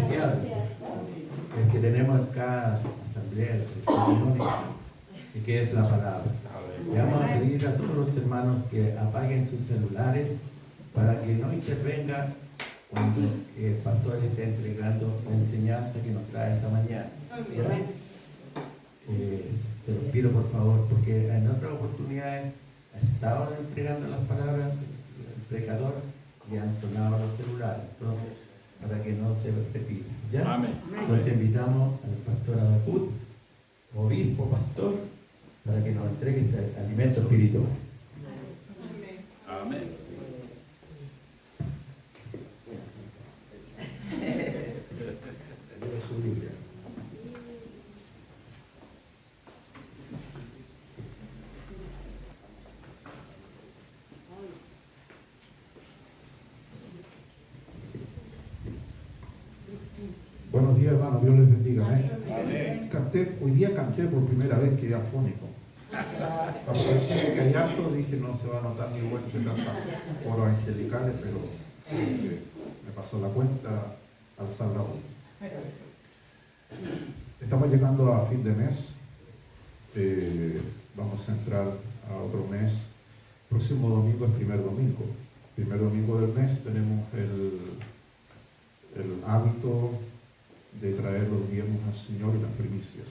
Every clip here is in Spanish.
especial, el que tenemos en cada asamblea, y que es la palabra. Le vamos a pedir a todos los hermanos que apaguen sus celulares para que no intervenga cuando el pastor esté entregando la enseñanza que nos trae esta mañana. Se los pido por favor, porque en otras oportunidades estaban entregando las palabras del predicador y han sonado los celulares. Entonces, para que no se repita. ¿Ya? Amén. Entonces invitamos al pastor Abacud, obispo, pastor, para que nos entregue este alimento espiritual. Amén. Su Biblia. Buenos días, hermanos, Dios les bendiga. Amén. Amén. Hoy día canté por primera vez, quedé afónico. Cuando decía que hay harto, dije no se va a notar ni bueno de cantar coros angelicales, pero me pasó la cuenta al salado. Estamos llegando a fin de mes. Vamos a entrar a otro mes. Próximo domingo es primer domingo. Primer domingo del mes tenemos el hábito de traer los diezmos al Señor y las primicias.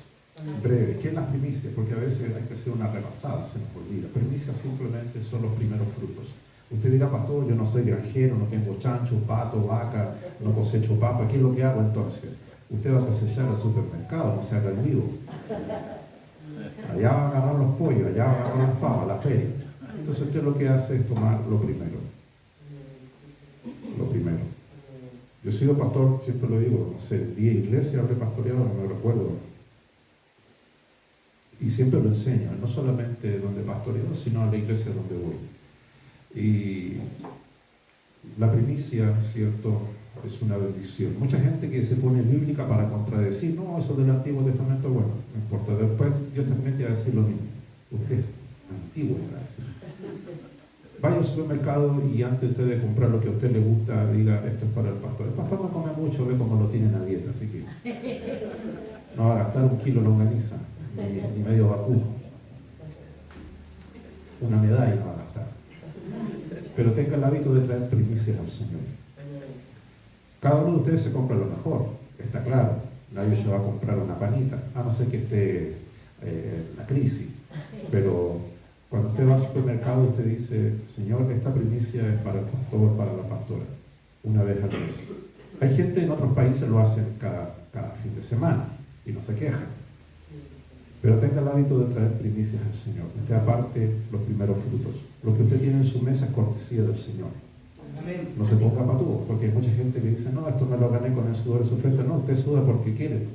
Breve, ¿qué es las primicias? Porque a veces hay que hacer una repasada, se nos olvida. Primicias simplemente son los primeros frutos. Usted dirá, pastor, yo no soy granjero, no tengo chancho, pato, vaca, no cosecho papa. ¿Qué es lo que hago entonces? Usted va a cosechar al supermercado, no se haga el vivo. Allá va a agarrar los pollos, allá va a agarrar las papas, la feria. Entonces usted lo que hace es tomar lo primero. Lo primero. Yo he sido pastor, siempre lo digo, no sé, 10 iglesias habré pastoreado, no me recuerdo. Y siempre lo enseño, no solamente donde pastoreo, sino a la iglesia donde voy. Y la primicia, ¿cierto?, es una bendición. Mucha gente que se pone bíblica para contradecir, no, eso del Antiguo Testamento, bueno, no importa. Después Dios también te va a decir lo mismo. Usted, antiguo, va a decir. Vaya al supermercado y antes usted de comprar lo que a usted le gusta, diga, esto es para el pastor. El pastor no come mucho, ve cómo lo tienen a dieta, así que no va a gastar 1 kilo longaniza, ni medio vacuno. Una medalla va a gastar. Pero tenga el hábito de traer primicias al Señor. Cada uno de ustedes se compra lo mejor, está claro. Nadie se va a comprar una panita, a no ser que esté la crisis. Pero cuando usted va al supermercado, usted dice, Señor, esta primicia es para el pastor, para la pastora, una vez al mes. Hay gente en otros países lo hacen cada fin de semana y no se quejan. Pero tenga el hábito de traer primicias al Señor. Usted aparte los primeros frutos. Lo que usted tiene en su mesa es cortesía del Señor. No se ponga patudo, porque hay mucha gente que dice, no, esto me lo gané con el sudor de su frente. No, usted suda porque quiere.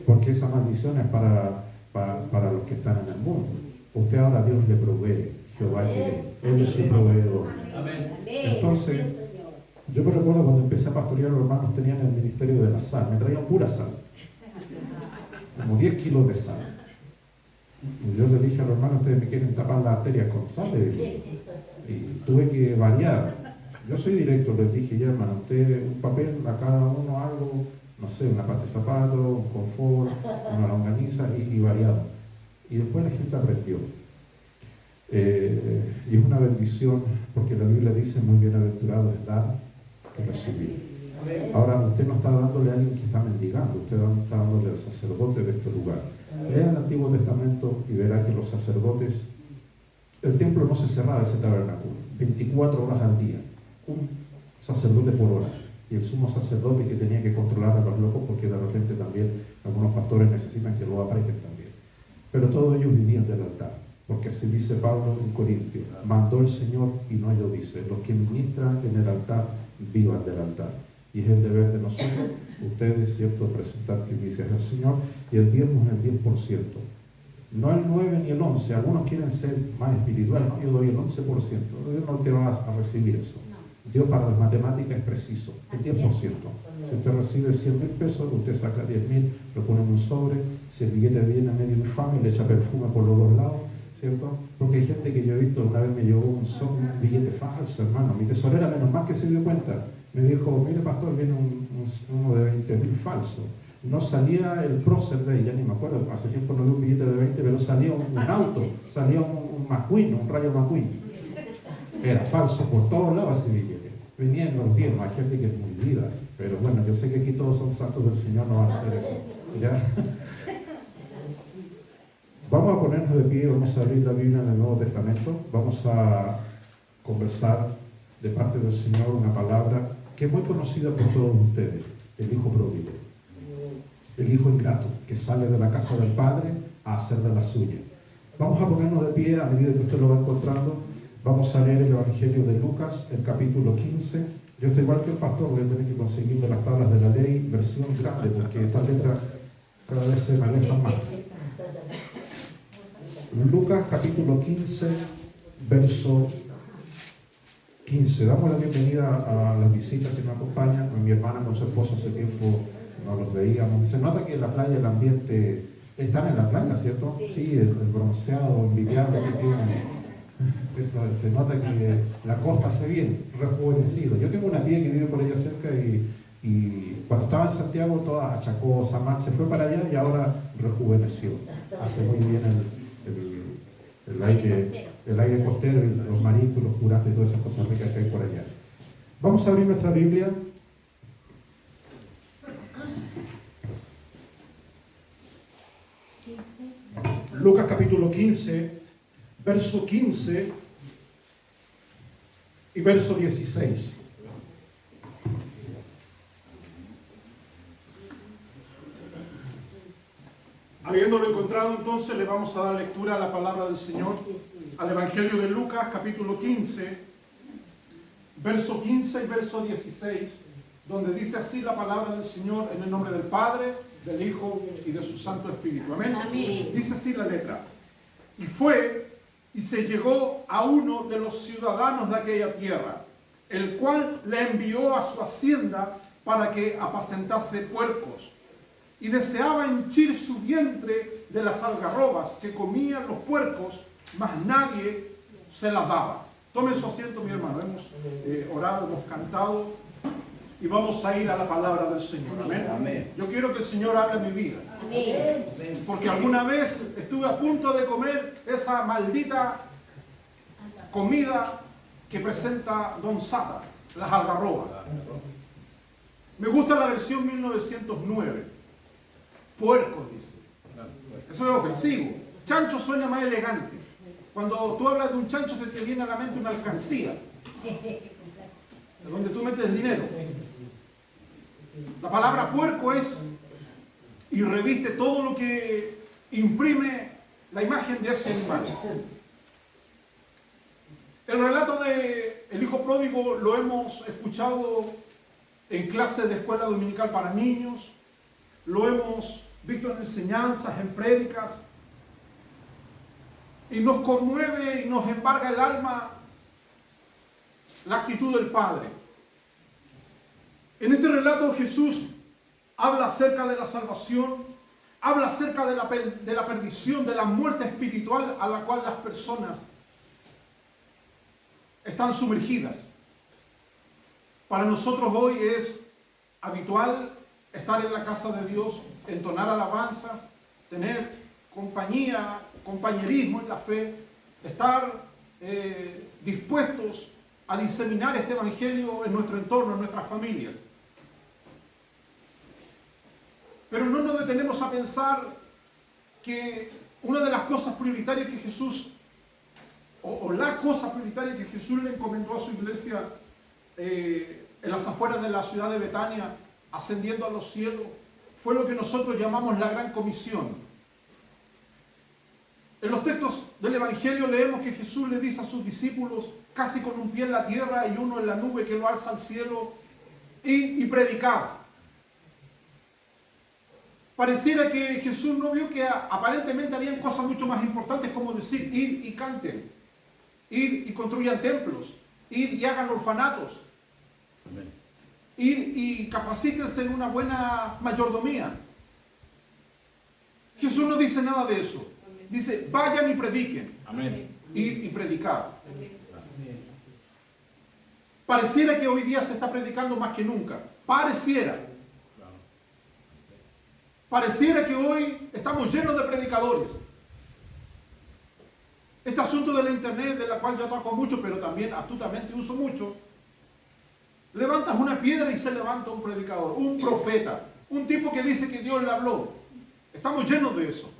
Porque esa maldición es para los que están en el mundo. Usted ahora Dios le provee, Jehová quiere, Él es su proveedor. Entonces, yo me recuerdo cuando empecé a pastorear, los hermanos tenían el ministerio de la sal, me traían pura sal, como 10 kilos de sal. Y yo le dije a los hermanos, ustedes me quieren tapar las arterias con sal, y tuve que variar. Yo soy directo, les dije, ya hermano, usted un papel a cada uno algo, no sé, una pata de zapato, un confort, una longaniza y variado. Y después la gente aprendió. Y es una bendición, porque la Biblia dice, muy bienaventurado es dar que recibir. Ahora, usted no está dándole a alguien que está mendigando, usted está dándole al sacerdote de este lugar. Lea el Antiguo Testamento y verá que los sacerdotes, el templo no se cerraba ese tabernáculo, 24 horas al día, un sacerdote por hora. Y el sumo sacerdote que tenía que controlar a los locos, porque de repente también algunos pastores necesitan que lo aprieten también. Pero todos ellos vivían del altar, porque así dice Pablo en Corintios, mandó el Señor y no yo, dice, los que ministran en el altar, vivan del altar. Y es el deber de nosotros, ustedes, ¿cierto?, presentar primicias al Señor, y el diezmo es el 10%. No el 9 ni el 11, algunos quieren ser más espirituales, no, yo doy el 11%, Dios no te va a recibir eso. Dios para las matemáticas es preciso, el 10%. Si usted recibe 100.000 pesos, usted saca 10.000, lo pone en un sobre, si el billete viene medio infame, le echa perfume por los dos lados, ¿cierto? Porque hay gente que yo he visto, una vez me llevó un billete falso, hermano, mi tesorera menos mal que se dio cuenta, me dijo, mire pastor, viene uno de 20.000 falsos. No salía el prócer de ahí, ya ni me acuerdo, hace tiempo no vi un billete de 20, pero salía un auto, salía un McQueen, un Rayo McQueen. Era falso por todos lados ese billete. Venían los diezmos, hay gente que es muy vida, pero bueno, yo sé que aquí todos son santos del Señor, no van a hacer eso. ¿Ya? Vamos a ponernos de pie, vamos a abrir la Biblia en el Nuevo Testamento, vamos a conversar de parte del Señor una palabra que es muy conocida por todos ustedes, el hijo pródigo, el hijo ingrato, que sale de la casa del Padre a hacer de la suya. Vamos a ponernos de pie a medida que usted lo va encontrando. Vamos a leer el Evangelio de Lucas, el capítulo 15. Yo estoy igual que el pastor, voy a tener que conseguirme las tablas de la ley, versión grande, porque estas letras cada vez se me alejan más. Lucas capítulo 15, verso 15. Damos la bienvenida a las visitas que nos acompañan. Mi hermana con su esposo hace tiempo no los veíamos. Se nota que en la playa el ambiente... Están en la playa, ¿cierto? Sí, el bronceado envidiable que tienen. Eso, se nota que la costa hace bien, rejuvenecido. Yo tengo una tía que vive por allá cerca y cuando estaba en Santiago toda achacosa, se fue para allá y ahora rejuveneció. Hace muy bien el aire costero, los mariscos, los curates y todas esas cosas ricas que hay por allá. Vamos a abrir nuestra Biblia. Lucas capítulo 15, verso 15 y verso 16. Habiéndolo encontrado, entonces le vamos a dar lectura a la palabra del Señor, al Evangelio de Lucas, capítulo 15, verso 15 y verso 16, donde dice así la palabra del Señor en el nombre del Padre, del Hijo y de su Santo Espíritu. Amén. Amén. Dice así la letra. Y fue y se llegó a uno de los ciudadanos de aquella tierra, el cual le envió a su hacienda para que apacentase puercos. Y deseaba henchir su vientre de las algarrobas que comían los puercos, mas nadie se las daba. Tomen su asiento, mi hermano. Hemos orado, hemos cantado y vamos a ir a la palabra del Señor. Amén. Amén. Yo quiero que el Señor hable a mi vida. Amén. Porque alguna vez estuve a punto de comer esa maldita comida que presenta Don Sata, las algarrobas. Me gusta la versión 1909. Puerco, dice. Eso es ofensivo. Chancho suena más elegante. Cuando tú hablas de un chancho, se te viene a la mente una alcancía, donde tú metes el dinero. La palabra puerco es y reviste todo lo que imprime la imagen de ese animal. El relato de el hijo pródigo lo hemos escuchado en clases de escuela dominical para niños, lo hemos visto en enseñanzas, en prédicas, y nos conmueve y nos embarga el alma la actitud del Padre. En este relato Jesús habla acerca de la salvación, habla acerca de la perdición, de la muerte espiritual a la cual las personas están sumergidas. Para nosotros hoy es habitual estar en la casa de Dios, entonar alabanzas, tener compañía, compañerismo en la fe, estar dispuestos a diseminar este evangelio en nuestro entorno, en nuestras familias. Pero no nos detenemos a pensar que una de las cosas prioritarias que Jesús, o la cosa prioritaria que Jesús le encomendó a su iglesia en las afueras de la ciudad de Betania, ascendiendo a los cielos, fue lo que nosotros llamamos la Gran Comisión. En los textos del Evangelio leemos que Jesús le dice a sus discípulos, casi con un pie en la tierra y uno en la nube que lo alza al cielo, y predicar. Pareciera que Jesús no vio que aparentemente habían cosas mucho más importantes como decir, id y canten, id y construyan templos, id y hagan orfanatos, amén, id y capacítense en una buena mayordomía. Jesús no dice nada de eso. Dice, vayan y prediquen. Amén. Id y predicar. Amén. Pareciera que hoy día se está predicando más que nunca. Pareciera. Pareciera que hoy estamos llenos de predicadores. Este asunto de la internet, de la cual yo toco mucho, pero también astutamente uso mucho, levantas una piedra y se levanta un predicador, un profeta, un tipo que dice que Dios le habló. Estamos llenos de eso.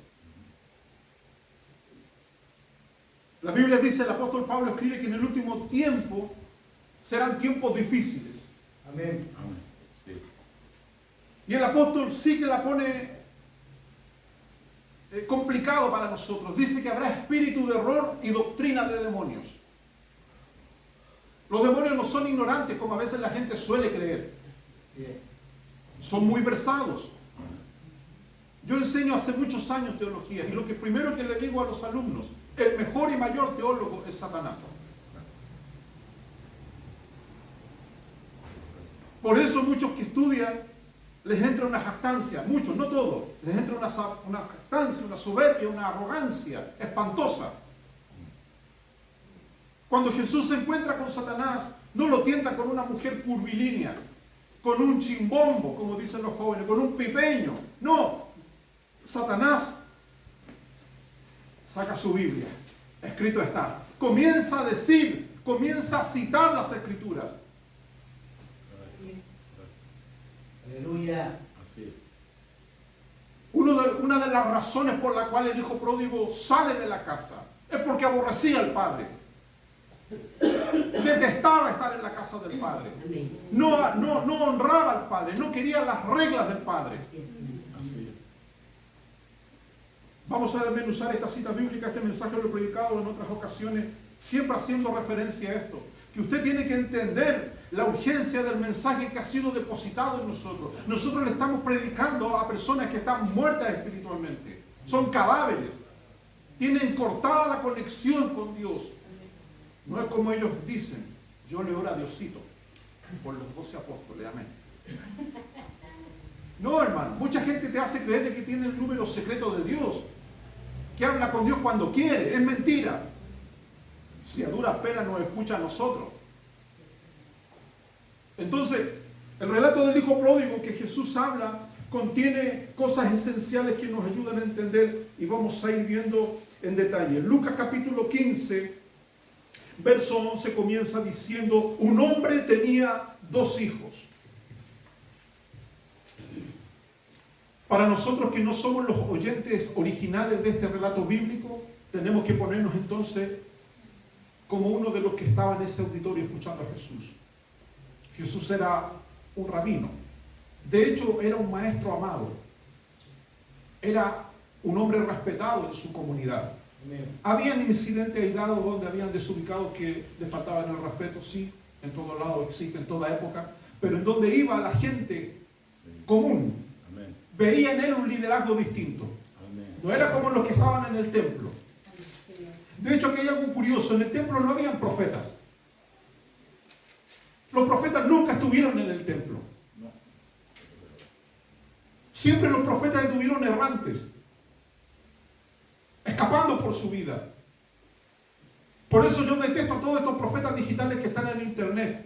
La Biblia dice, el apóstol Pablo escribe que en el último tiempo serán tiempos difíciles. Amén. Sí. Y el apóstol sí que la pone complicado para nosotros. Dice que habrá espíritu de error y doctrina de demonios. Los demonios no son ignorantes como a veces la gente suele creer. Son muy versados. Yo enseño hace muchos años teología y lo que primero que le digo a los alumnos, el mejor y mayor teólogo es Satanás. Por eso muchos que estudian les entra una jactancia, muchos, no todos, les entra una jactancia, una soberbia, una arrogancia espantosa. Cuando Jesús se encuentra con Satanás, no lo tienta con una mujer curvilínea, con un chimbombo, como dicen los jóvenes, con un pipeño. No, Satanás saca su Biblia, escrito está. Comienza a decir, comienza a citar las Escrituras. Aleluya. Así. Una de las razones por la cual el hijo pródigo sale de la casa es porque aborrecía al padre. Detestaba estar en la casa del padre. No honraba al padre, no quería las reglas del padre. Así. Vamos a desmenuzar esta cita bíblica, este mensaje lo he predicado en otras ocasiones, siempre haciendo referencia a esto. Que usted tiene que entender la urgencia del mensaje que ha sido depositado en nosotros. Nosotros le estamos predicando a personas que están muertas espiritualmente. Son cadáveres. Tienen cortada la conexión con Dios. No es como ellos dicen, yo le oro a Diosito por los 12 apóstoles, amén. No, hermano, mucha gente te hace creer de que tiene el número secreto de Dios, que habla con Dios cuando quiere. Es mentira. Si a duras penas nos escucha a nosotros. Entonces, el relato del hijo pródigo que Jesús habla contiene cosas esenciales que nos ayudan a entender y vamos a ir viendo en detalle. Lucas capítulo 15, verso 11 comienza diciendo, un hombre tenía 2 hijos. Para nosotros que no somos los oyentes originales de este relato bíblico, tenemos que ponernos entonces como uno de los que estaba en ese auditorio escuchando a Jesús. Jesús era un rabino. De hecho, era un maestro amado. Era un hombre respetado en su comunidad. Habían incidentes aislados donde habían desubicados que le faltaban el respeto, sí, en todo lado existe, en toda época, pero en donde iba la gente común, veía en él un liderazgo distinto. No era como los que estaban en el templo. De hecho, aquí hay algo curioso, en el templo no habían profetas. Los profetas nunca estuvieron en el templo. Siempre los profetas estuvieron errantes, escapando por su vida. Por eso yo detesto a todos estos profetas digitales que están en internet,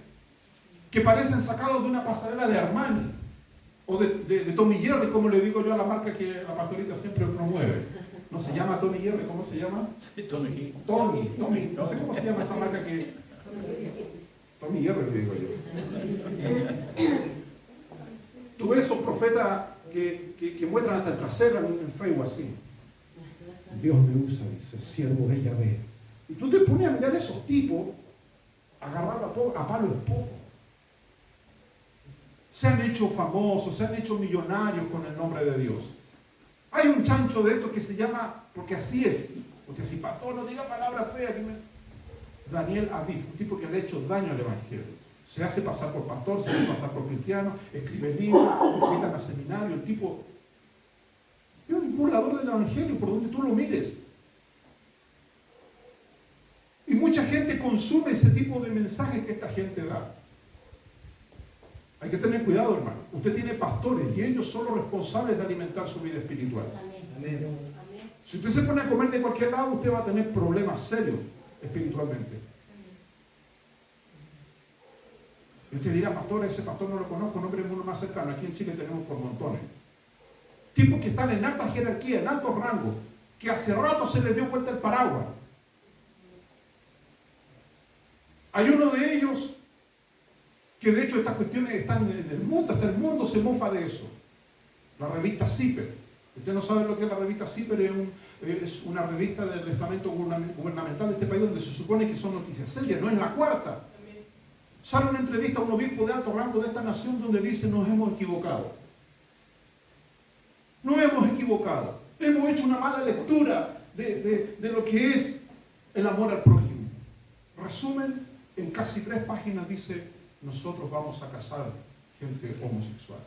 que parecen sacados de una pasarela de Armani o de Tommy Jerry, como le digo yo a la marca que la pastorita siempre promueve. No se llama Tommy Jerry, ¿cómo se llama? Sí, Tommy. Tommy, no sé cómo se llama esa marca que... Tommy Jerry le digo yo. Tú ves esos profetas que muestran hasta el trasero en Facebook así. Dios me usa, dice, siervo de Yahvé. Y tú te pones a mirar a esos tipos, agarrarlos a palo en poco. Se han hecho famosos, se han hecho millonarios con el nombre de Dios. Hay un chancho de estos que se llama, porque así es, porque si pastor no diga palabras feas, Daniel Aviv, un tipo que le ha hecho daño al evangelio. Se hace pasar por pastor, se hace pasar por cristiano, escribe libros, invitan a seminario, el tipo es un burlador del evangelio por donde tú lo mires. Y mucha gente consume ese tipo de mensajes que esta gente da. Hay que tener cuidado, hermano. Usted tiene pastores y ellos son los responsables de alimentar su vida espiritual. Amén. Si usted se pone a comer de cualquier lado, usted va a tener problemas serios espiritualmente. Y usted dirá, pastor, ese pastor no lo conozco, no queremos uno más cercano. Aquí en Chile tenemos por montones. tipos que están en alta jerarquía, en alto rango, que hace rato se les dio vuelta el paraguas. Hay uno de ellos que de hecho estas cuestiones están en el mundo, hasta el mundo se mofa de eso. La revista CIPER. Usted no sabe lo que es la revista CIPER, es una revista del estamento gubernamental de este país donde se supone que son noticias serias, no es la cuarta. Sale una entrevista a un obispo de alto rango de esta nación donde dice: nos hemos equivocado. Nos hemos equivocado. Hemos hecho una mala lectura de lo que es el amor al prójimo. Resumen, en casi 3 páginas dice: nosotros vamos a casar gente homosexual.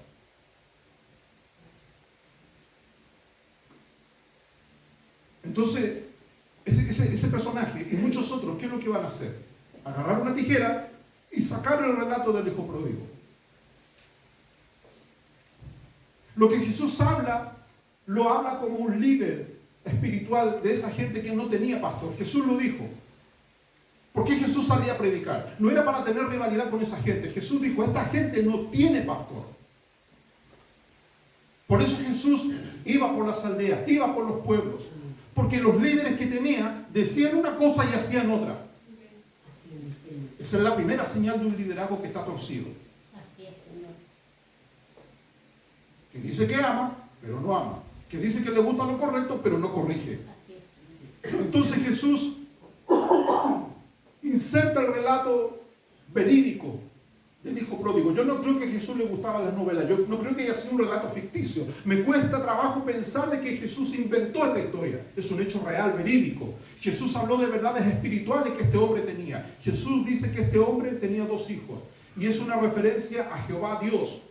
Entonces, ese personaje y muchos otros, ¿qué es lo que van a hacer? Agarrar una tijera y sacar el relato del hijo pródigo. Lo que Jesús habla, lo habla como un líder espiritual de esa gente que no tenía pastor. Jesús lo dijo. ¿Por qué Jesús salía a predicar? No era para tener rivalidad con esa gente. Jesús dijo: esta gente no tiene pastor. Por eso Jesús iba por las aldeas, iba por los pueblos. Porque los líderes que tenía decían una cosa y hacían otra. Esa es la primera señal de un liderazgo que está torcido. Que dice que ama, pero no ama. Que dice que le gusta lo correcto, pero no corrige. Entonces Jesús inserta el relato verídico del hijo pródigo. Yo no creo que a Jesús le gustaban las novelas. Yo no creo que haya sido un relato ficticio. Me cuesta trabajo pensar de que Jesús inventó esta historia. Es un hecho real, verídico. Jesús habló de verdades espirituales que este hombre tenía. Jesús dice que este hombre tenía 2 hijos. Y es una referencia a Jehová Dios.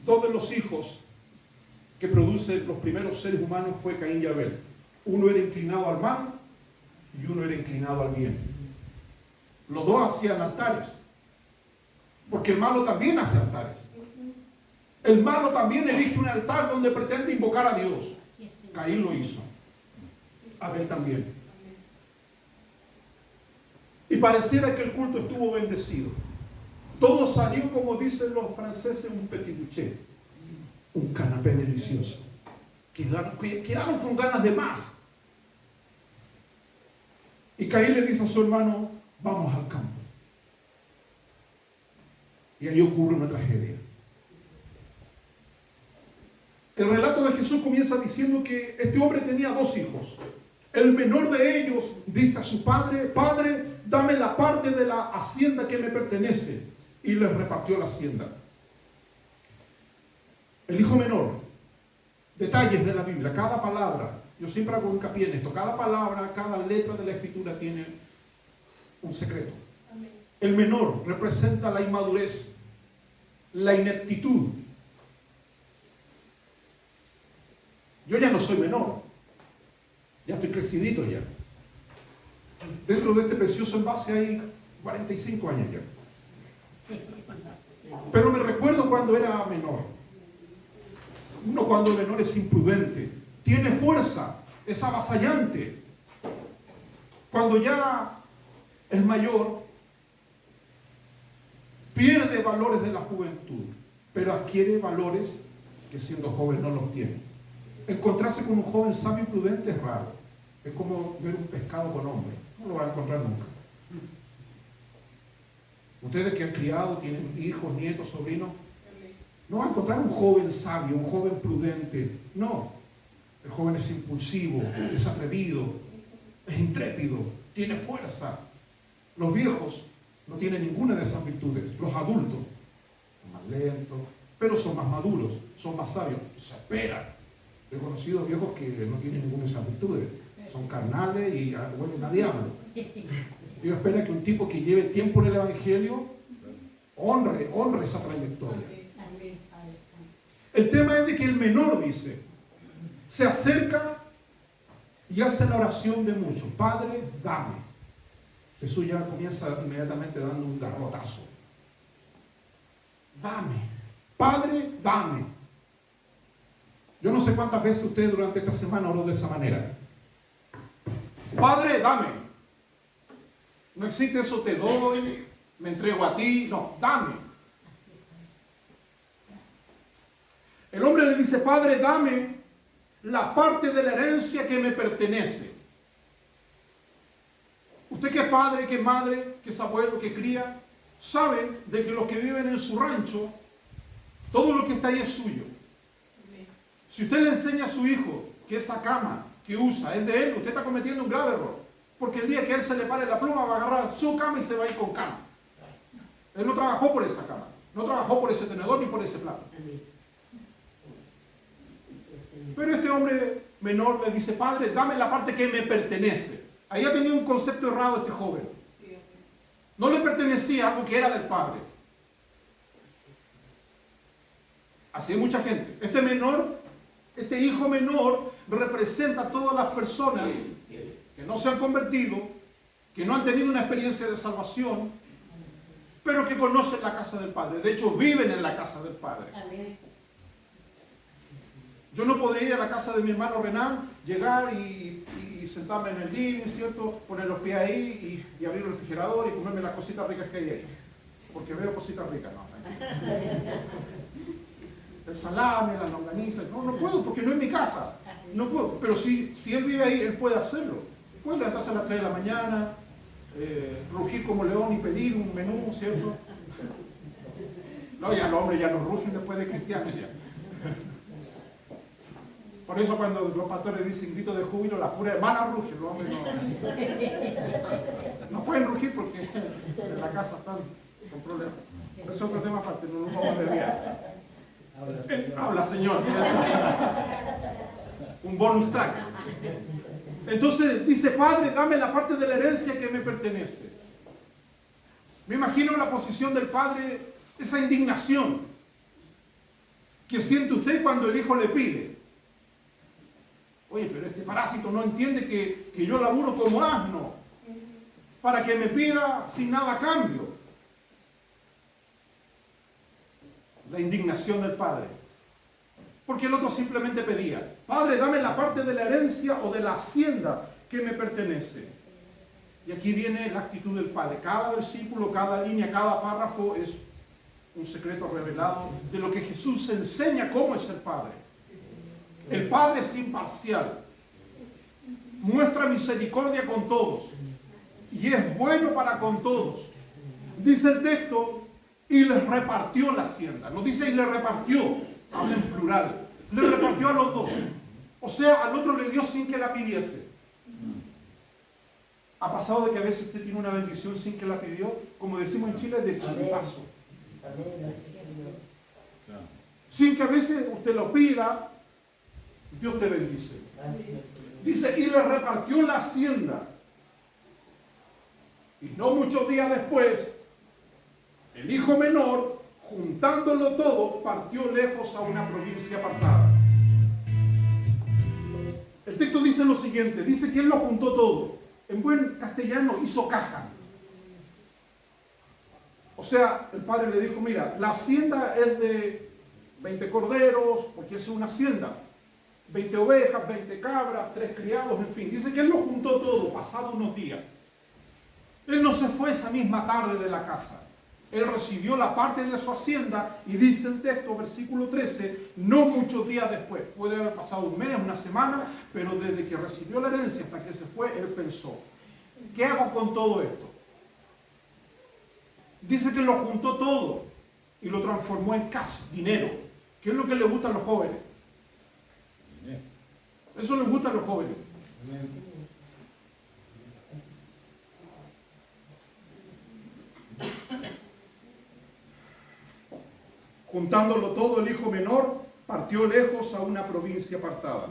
2 de los hijos que producen los primeros seres humanos fue Caín y Abel. Uno era inclinado al mal y uno era inclinado al bien. Los 2 hacían altares, porque el malo también hace altares. El malo también elige un altar donde pretende invocar a Dios. Caín lo hizo. Abel también. Y pareciera que el culto estuvo bendecido. Todo salió, como dicen los franceses, un petit boucher, un canapé delicioso. Quedaron con ganas de más. Y Caín le dice a su hermano: vamos al campo. Y ahí ocurre una tragedia. El relato de Jesús comienza diciendo que este hombre tenía 2 hijos. El menor de ellos dice a su padre: Padre, dame la parte de la hacienda que me pertenece. Y les repartió la hacienda. El hijo menor, detalles de la Biblia, cada palabra, yo siempre hago hincapié en esto, cada palabra, cada letra de la Escritura tiene un secreto. Amén. El menor representa la inmadurez, la ineptitud. Yo ya no soy menor, ya estoy crecidito ya. Dentro de este precioso envase hay 45 años ya. Pero me recuerdo cuando era menor. Uno cuando el menor es imprudente, tiene fuerza, es avasallante. Cuando ya es mayor, pierde valores de la juventud, pero adquiere valores que siendo joven no los tiene. Encontrarse con un joven sabio y prudente es raro. Es como ver un pescado con hombre. No lo va a encontrar nunca. Ustedes que han criado, tienen hijos, nietos, sobrinos, no van a encontrar un joven sabio, un joven prudente. No. El joven es impulsivo, es atrevido, es intrépido, tiene fuerza. Los viejos no tienen ninguna de esas virtudes. Los adultos son más lentos, pero son más maduros, son más sabios. Se esperan. He conocido viejos que no tienen ninguna de esas virtudes. Son carnales y huelen a diablo. Dios espera que un tipo que lleve tiempo en el Evangelio honre esa trayectoria. El tema es de que el menor dice, se acerca y hace la oración de muchos. Padre, dame. Jesús ya comienza inmediatamente dando un garrotazo. Dame. Padre, dame. Yo no sé cuántas veces usted durante esta semana oró de esa manera. Padre, dame. No existe eso, te doy, me entrego a ti. No, dame. le dice, Padre, dame la parte de la herencia que me pertenece. Usted que es padre, que es madre, que es abuelo, que cría, sabe de que los que viven en su rancho, todo lo que está ahí es suyo. Si usted le enseña a su hijo que esa cama que usa es de él, usted está cometiendo un grave error. Porque el día que él se le pare la pluma va a agarrar su cama y se va a ir con cama. Él no trabajó por esa cama, no trabajó por ese tenedor ni por ese plato. Pero este hombre menor le dice, Padre, dame la parte que me pertenece. Ahí ha tenido un concepto errado este joven. No le pertenecía algo que era del padre. Así hay mucha gente. Este hijo menor representa a todas las personas que no se han convertido, que no han tenido una experiencia de salvación, pero que conocen la casa del Padre. De hecho, viven en la casa del Padre. Yo no podría ir a la casa de mi hermano Renan, llegar y sentarme en el living, ¿cierto? Poner los pies ahí y abrir el refrigerador y comerme las cositas ricas que hay ahí. Porque veo cositas ricas, ¿no? El salame, la longaniza. No puedo porque no es mi casa. No puedo. Pero si él vive ahí, él puede hacerlo. Puede levantarse a las 3 de la mañana, rugir como león y pedir un menú, ¿cierto? No, ya los hombres ya no rugen después de cristianos ya. Por eso cuando los pastores dicen grito de júbilo, las puras hermanas rugen, los hombres no pueden rugir porque en la casa están con problemas. Es otro tema aparte, no nos vamos a desviar. Habla Señor, ¿cierto? Un bonus track. Entonces dice, Padre, dame la parte de la herencia que me pertenece. Me imagino la posición del padre, esa indignación que siente usted cuando el hijo le pide. Oye, pero este parásito no entiende que yo laburo como asno para que me pida sin nada a cambio. La indignación del padre. Porque el otro simplemente pedía, Padre, dame la parte de la herencia o de la hacienda que me pertenece. Y aquí viene la actitud del Padre. Cada versículo, cada línea, cada párrafo es un secreto revelado de lo que Jesús enseña cómo es el Padre. El Padre es imparcial. Muestra misericordia con todos. Y es bueno para con todos. Dice el texto, y les repartió la hacienda. No dice y le repartió, habla en plural. Le repartió a los dos. O sea, al otro le dio sin que la pidiese. ¿Ha pasado de que a veces usted tiene una bendición sin que la pidió? Como decimos en Chile, de chiripazo. Sin que a veces usted lo pida, Dios te bendice. Dice, y le repartió la hacienda. Y no muchos días después, el hijo menor, juntándolo todo, partió lejos a una provincia apartada. El texto dice lo siguiente, dice que él lo juntó todo. En buen castellano hizo caja. O sea, el padre le dijo, mira, la hacienda es de 20 corderos, porque es una hacienda. 20 ovejas, 20 cabras, 3 criados, en fin. Dice que él lo juntó todo, pasado unos días. Él no se fue esa misma tarde de la casa. Él recibió la parte de su hacienda y dice el texto, versículo 13, no muchos días después. Puede haber pasado un mes, una semana, pero desde que recibió la herencia hasta que se fue, él pensó, ¿qué hago con todo esto? Dice que lo juntó todo y lo transformó en cash, dinero. ¿Qué es lo que le gusta a los jóvenes? Eso les gusta a los jóvenes. Juntándolo todo, el hijo menor partió lejos a una provincia apartada.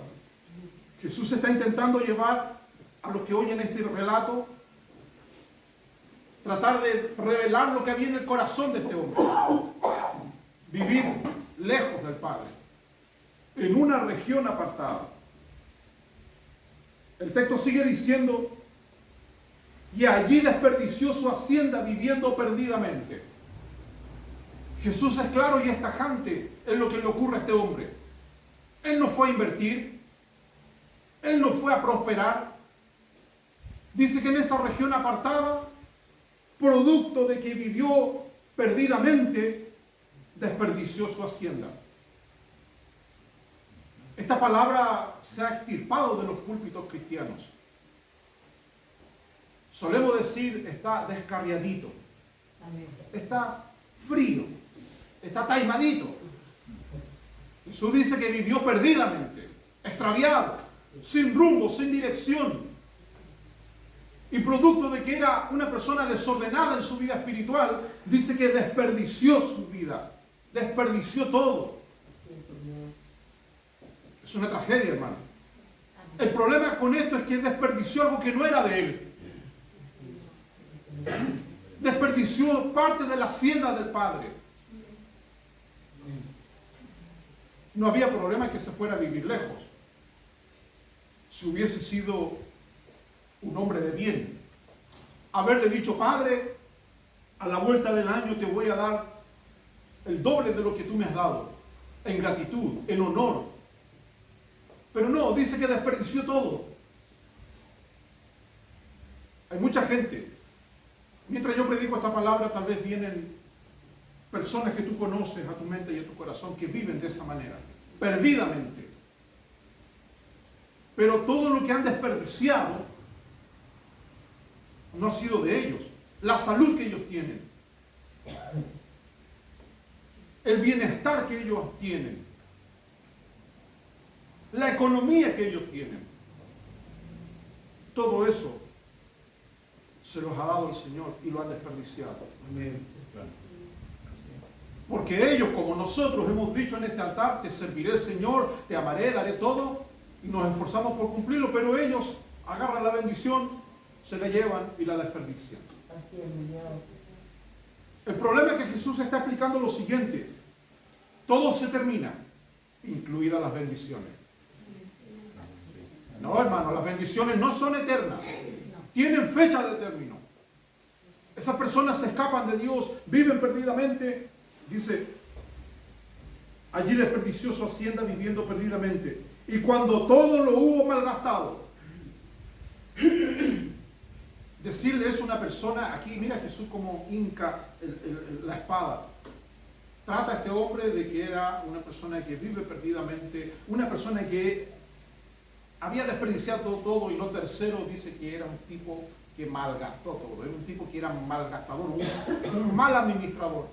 Jesús está intentando llevar a los que oyen este relato, tratar de revelar lo que había en el corazón de este hombre. Vivir lejos del Padre, en una región apartada. El texto sigue diciendo, y allí desperdició su hacienda viviendo perdidamente. Jesús es claro y es tajante en lo que le ocurre a este hombre. Él no fue a invertir, él no fue a prosperar. Dice que en esa región apartada, producto de que vivió perdidamente, desperdició su hacienda. Esta palabra se ha extirpado de los púlpitos cristianos. Solemos decir, está descarriadito, está frío, está taimadito. Jesús dice que vivió perdidamente, extraviado, sin rumbo, sin dirección. Y producto de que era una persona desordenada en su vida espiritual, dice que desperdició su vida, desperdició todo. Es una tragedia, hermano. El problema con esto es que desperdició algo que no era de él. Desperdició parte de la hacienda del Padre. No había problema en que se fuera a vivir lejos. Si hubiese sido un hombre de bien, haberle dicho: Padre, a la vuelta del año te voy a dar el doble de lo que tú me has dado, en gratitud, en honor. Pero no, dice que desperdició todo. Hay mucha gente. Mientras yo predico esta palabra, tal vez vienen personas que tú conoces a tu mente y a tu corazón que viven de esa manera, perdidamente. Pero todo lo que han desperdiciado no ha sido de ellos. La salud que ellos tienen, el bienestar que ellos tienen, la economía que ellos tienen, todo eso se los ha dado el Señor y lo han desperdiciado. Porque ellos, como nosotros hemos dicho en este altar, te serviré, Señor, te amaré, daré todo, y nos esforzamos por cumplirlo, pero ellos agarran la bendición, se la llevan y la desperdician. El problema es que Jesús está explicando lo siguiente: todo se termina, incluidas las bendiciones. No, hermano, las bendiciones no son eternas, tienen fecha de término. Esas personas se escapan de Dios, viven perdidamente. Dice, allí desperdició su hacienda viviendo perdidamente. Y cuando todo lo hubo malgastado, decirle eso a una persona, aquí mira Jesús como hinca la espada. Trata a este hombre de que era una persona que vive perdidamente, una persona que había desperdiciado todo, y lo tercero dice que era un tipo que malgastó todo, era un tipo que era malgastador, un mal administrador.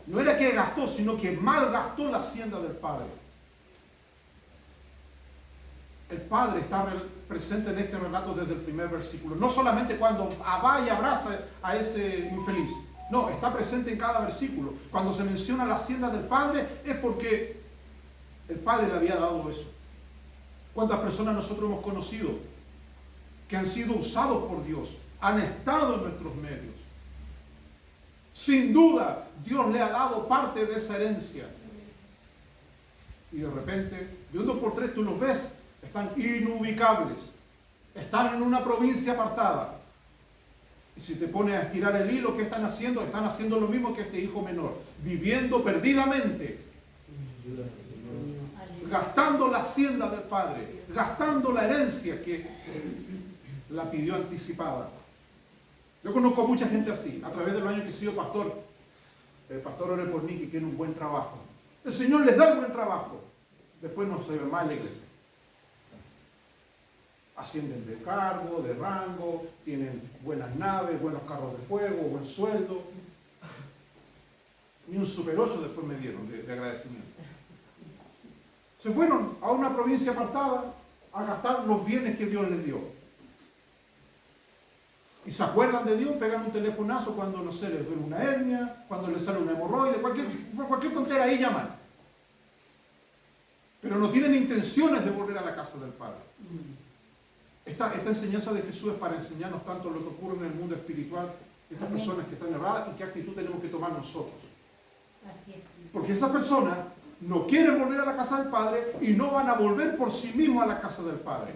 No era que gastó, sino que malgastó la hacienda del Padre. El Padre está presente en este relato desde el primer versículo. No solamente cuando va y abraza a ese infeliz. No, está presente en cada versículo. Cuando se menciona la hacienda del Padre es porque el Padre le había dado eso. ¿Cuántas personas nosotros hemos conocido que han sido usados por Dios? Han estado en nuestros medios. Sin duda, Dios le ha dado parte de esa herencia. Y de repente, de un 2 por 3 tú los ves, están inubicables. Están en una provincia apartada. Y si te pones a estirar el hilo, ¿qué están haciendo? Están haciendo lo mismo que este hijo menor. Viviendo perdidamente. Gastando la hacienda del Padre. Gastando la herencia que la pidió anticipada. Yo conozco mucha gente así, a través de los años que he sido pastor. El pastor ore por mí, que tiene un buen trabajo. El Señor les da el buen trabajo. Después no se ve más en la iglesia. Ascienden de cargo, de rango, tienen buenas naves, buenos carros de fuego, buen sueldo. Ni un Super 8 después me dieron de agradecimiento. Se fueron a una provincia apartada a gastar los bienes que Dios les dio. Y se acuerdan de Dios, pegan un telefonazo cuando, no sé, les duele una hernia, cuando les sale una hemorroide, cualquier tontera ahí llaman. Pero no tienen intenciones de volver a la casa del Padre. Esta enseñanza de Jesús es para enseñarnos tanto lo que ocurre en el mundo espiritual, estas personas que están erradas, y qué actitud tenemos que tomar nosotros. Porque esas personas no quieren volver a la casa del Padre y no van a volver por sí mismos a la casa del Padre.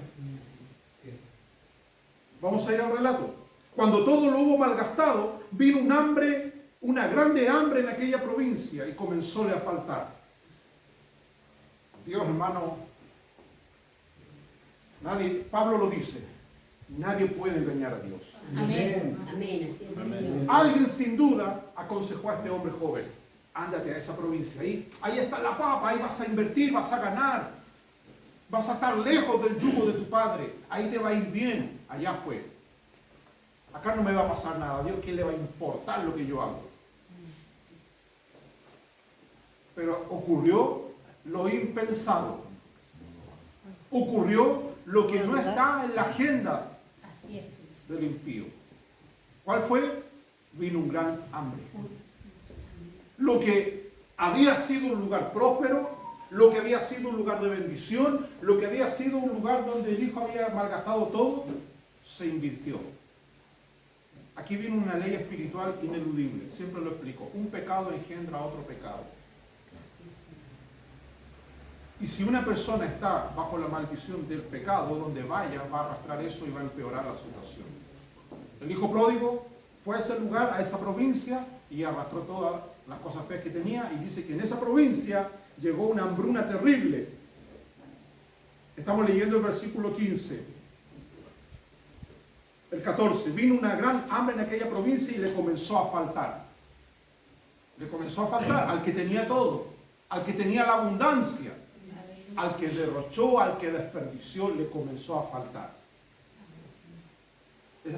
Vamos a ir al relato. Cuando todo lo hubo malgastado, vino un hambre, una grande hambre en aquella provincia, y comenzóle a faltar. Dios, hermano, Pablo lo dice, nadie puede engañar a Dios. Amén. Amén. Así es, Señor. Alguien sin duda aconsejó a este hombre joven: ándate a esa provincia, ahí está la papa, ahí vas a invertir, vas a ganar. Vas a estar lejos del yugo de tu padre. Ahí te va a ir bien. Allá fue. Acá no me va a pasar nada. A Dios, ¿qué le va a importar lo que yo hago? Pero ocurrió lo impensado. Ocurrió lo que no está en la agenda Así es. del impío. ¿Cuál fue? Vino un gran hambre. Lo que había sido un lugar próspero, lo que había sido un lugar de bendición, lo que había sido un lugar donde el hijo había malgastado todo, se invirtió. Aquí viene una ley espiritual ineludible, siempre lo explico. Un pecado engendra otro pecado. Y si una persona está bajo la maldición del pecado, donde vaya, va a arrastrar eso y va a empeorar la situación. El hijo pródigo fue a ese lugar, a esa provincia, y arrastró todas las cosas feas que tenía, y dice que en esa provincia llegó una hambruna terrible. Estamos leyendo el versículo 15. El 14. Vino una gran hambre en aquella provincia y le comenzó a faltar. Le comenzó a faltar al que tenía todo, al que tenía la abundancia, al que derrochó, al que desperdició, le comenzó a faltar.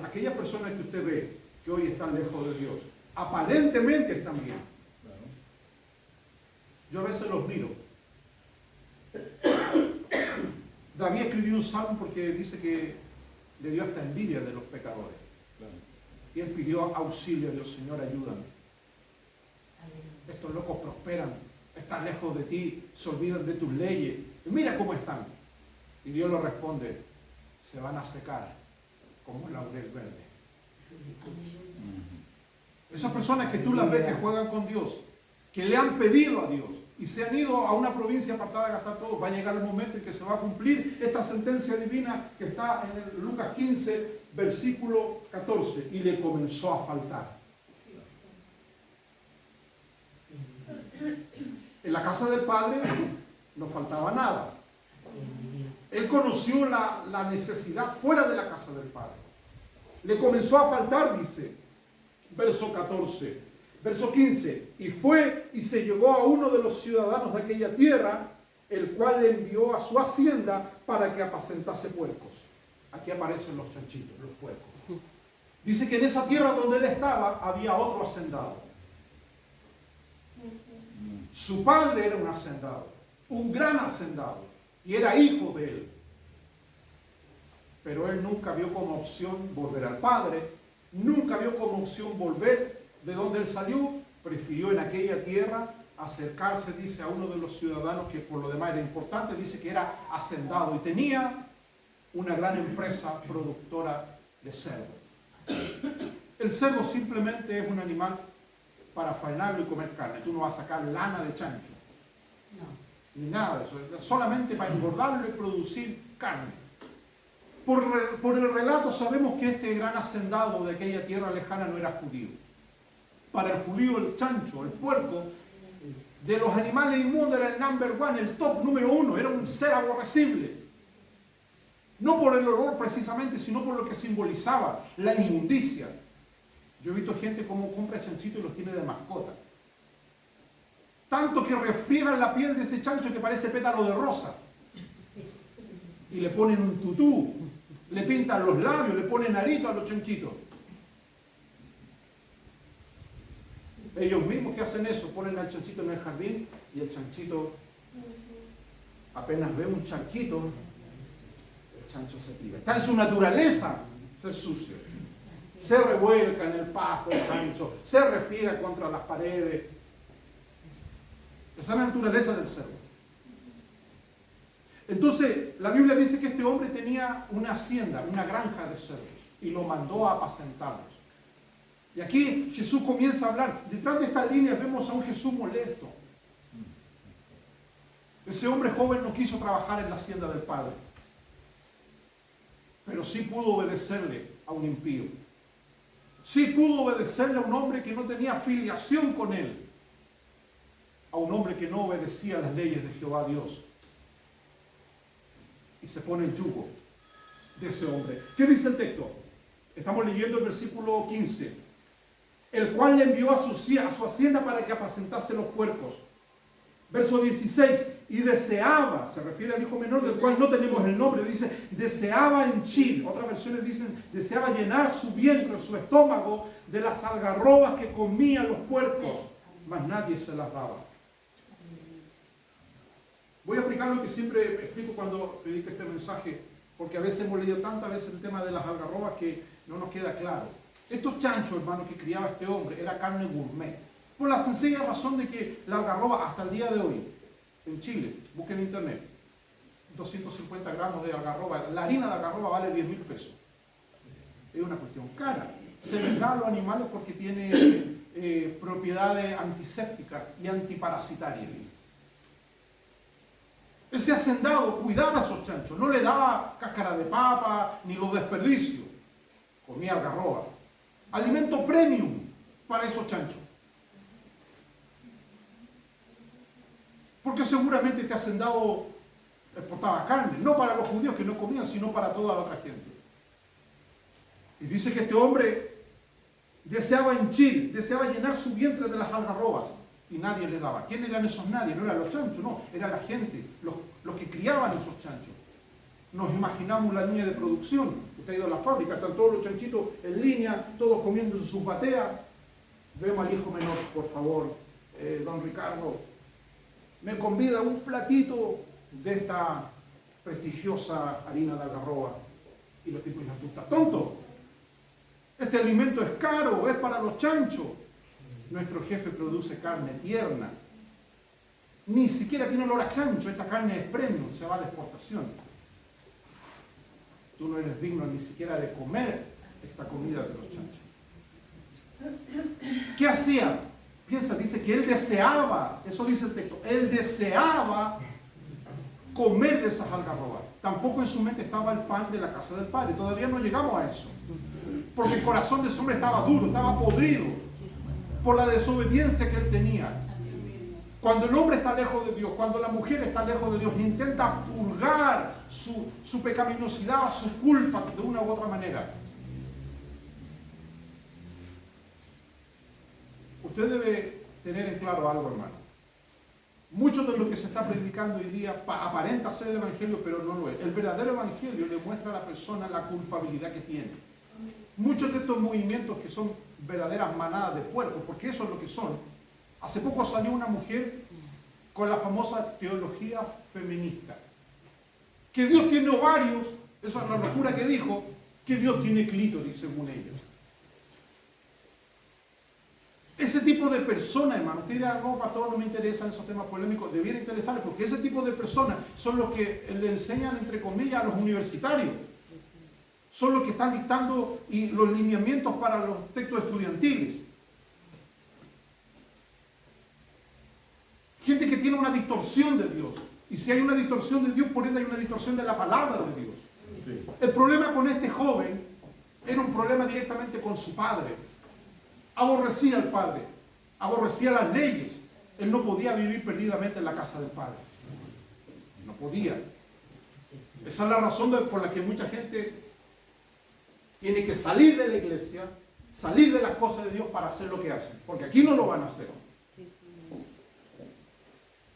Aquellas personas que usted ve que hoy están lejos de Dios, aparentemente están bien. Yo a veces los miro. David escribió un salmo porque dice que le dio hasta envidia de los pecadores. Y él pidió auxilio a Dios. Señor, ayúdame. Estos locos prosperan, están lejos de ti, se olvidan de tus leyes. Y mira cómo están. Y Dios le responde, se van a secar como el laurel verde. Esas personas que tú las ves que juegan con Dios, que le han pedido a Dios y se han ido a una provincia apartada a gastar todo, va a llegar el momento en que se va a cumplir esta sentencia divina que está en el Lucas 15, versículo 14, y le comenzó a faltar. En la casa del Padre no faltaba nada. Él conoció la necesidad fuera de la casa del Padre. Le comenzó a faltar, dice, verso 14. Verso 15, y fue y se llegó a uno de los ciudadanos de aquella tierra, el cual le envió a su hacienda para que apacentase puercos. Aquí aparecen los chanchitos, los puercos. Dice que en esa tierra donde él estaba había otro hacendado. Su padre era un hacendado, un gran hacendado, y era hijo de él. Pero él nunca vio como opción volver al padre, nunca vio como opción volver de donde él salió. Prefirió en aquella tierra acercarse, dice, a uno de los ciudadanos que por lo demás era importante, dice que era hacendado y tenía una gran empresa productora de cerdo. El cerdo simplemente es un animal para faenarlo y comer carne. Tú no vas a sacar lana de chancho, ni nada de eso, solamente para engordarlo y producir carne. Por el relato sabemos que este gran hacendado de aquella tierra lejana no era judío. Para el judío el chancho, el puerco, de los animales inmundos era el number one, el top número uno, era un ser aborrecible. No por el olor precisamente, sino por lo que simbolizaba, la inmundicia. Yo he visto gente como compra chanchito y los tiene de mascota. Tanto que refriegan la piel de ese chancho que parece pétalo de rosa. Y le ponen un tutú, le pintan los labios, le ponen aritos a los chanchitos. Ellos mismos que hacen eso, ponen al chanchito en el jardín y el chanchito apenas ve un chanquito, el chancho se tira. Está en su naturaleza ser sucio. Se revuelca en el pasto el chancho, se refriega contra las paredes. Esa es la naturaleza del cerdo. Entonces, la Biblia dice que este hombre tenía una hacienda, una granja de cerdos, y lo mandó a apacentarlos. Y aquí Jesús comienza a hablar. Detrás de estas líneas vemos a un Jesús molesto. Ese hombre joven no quiso trabajar en la hacienda del Padre, pero sí pudo obedecerle a un impío. Sí pudo obedecerle a un hombre que no tenía filiación con él, a un hombre que no obedecía las leyes de Jehová Dios. Y se pone el yugo de ese hombre. ¿Qué dice el texto? Estamos leyendo el versículo 15. El cual le envió a su hacienda para que apacentase los puercos. Verso 16. y deseaba, se refiere al hijo menor del cual no tenemos el nombre, dice, deseaba henchir. Otras versiones dicen, deseaba llenar su vientre, su estómago, de las algarrobas que comían los puercos, mas nadie se las daba. Voy a explicar lo que siempre explico cuando predico este mensaje, porque a veces hemos leído tantas veces el tema de las algarrobas que no nos queda claro. Estos chanchos, hermanos, que criaba este hombre, era carne gourmet. Por la sencilla razón de que la algarroba, hasta el día de hoy, en Chile, busquen en internet, 250 gramos de algarroba, la harina de algarroba vale 10.000 pesos. Es una cuestión cara. Se les da a los animales porque tiene propiedades antisépticas y antiparasitarias. Ese hacendado cuidaba a esos chanchos, no le daba cáscara de papa ni los desperdicios. Comía algarroba. Alimento premium para esos chanchos. Porque seguramente este hacendado exportaba carne, no para los judíos que no comían, sino para toda la otra gente. Y dice que este hombre deseaba henchir, deseaba llenar su vientre de las algarrobas, y nadie le daba. ¿Quién eran esos nadie? No eran los chanchos, no, era la gente, los que criaban esos chanchos. Nos imaginamos la línea de producción. Usted ha ido a la fábrica, están todos los chanchitos en línea, todos comiendo en sus bateas. Vemos al hijo menor, por favor, don Ricardo, me convida un platito de esta prestigiosa harina de algarroba. Y los tipos dicen, ¿tú estás tonto? Este alimento es caro, es para los chanchos. Nuestro jefe produce carne tierna. Ni siquiera tiene olor a chancho, esta carne es premium, se va a la exportación. Tú no eres digno ni siquiera de comer esta comida de los chanchos. ¿Qué hacía? Piensa, dice que él deseaba, eso dice el texto, él deseaba comer de esas algarrobas. Tampoco en su mente estaba el pan de la casa del Padre, todavía no llegamos a eso. Porque el corazón de ese hombre estaba duro, estaba podrido, por la desobediencia que él tenía. Cuando el hombre está lejos de Dios, cuando la mujer está lejos de Dios, intenta purgar su pecaminosidad, su culpa de una u otra manera. Usted debe tener en claro algo, hermano. Mucho de lo que se está predicando hoy día aparenta ser el Evangelio, pero no lo es. El verdadero Evangelio le muestra a la persona la culpabilidad que tiene. Muchos de estos movimientos que son verdaderas manadas de puercos, porque eso es lo que son. Hace poco salió una mujer con la famosa teología feminista. Que Dios tiene ovarios, esa es la locura que dijo, que Dios tiene clítoris, según ellos. Ese tipo de personas, hermano, usted dirá, no, pastor, no me interesan esos temas polémicos, debiera interesarle, porque ese tipo de personas son los que le enseñan, entre comillas, a los universitarios. Son los que están dictando los lineamientos para los textos estudiantiles. Gente que tiene una distorsión de Dios. Y si hay una distorsión de Dios, por ende hay una distorsión de la palabra de Dios. Sí. El problema con este joven era un problema directamente con su padre. Aborrecía al padre, aborrecía las leyes. Él no podía vivir perdidamente en la casa del padre. No podía. Esa es la razón por la que mucha gente tiene que salir de la iglesia, salir de las cosas de Dios para hacer lo que hacen. Porque aquí no lo van a hacer.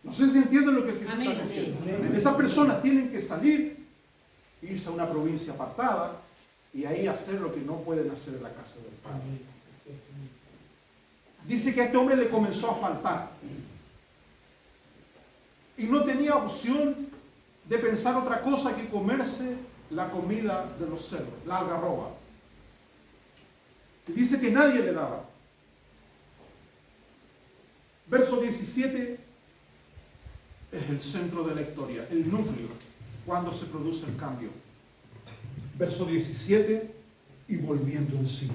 No sé si entienden lo que Jesús está diciendo. Esas personas tienen que salir, irse a una provincia apartada y ahí hacer lo que no pueden hacer en la casa del Padre. Dice que a este hombre le comenzó a faltar. Y no tenía opción de pensar otra cosa que comerse la comida de los cerdos, la algarroba. Y dice que nadie le daba. Verso 17 es el centro de la historia, el núcleo, cuando se produce el cambio. Verso 17, y volviendo en sí.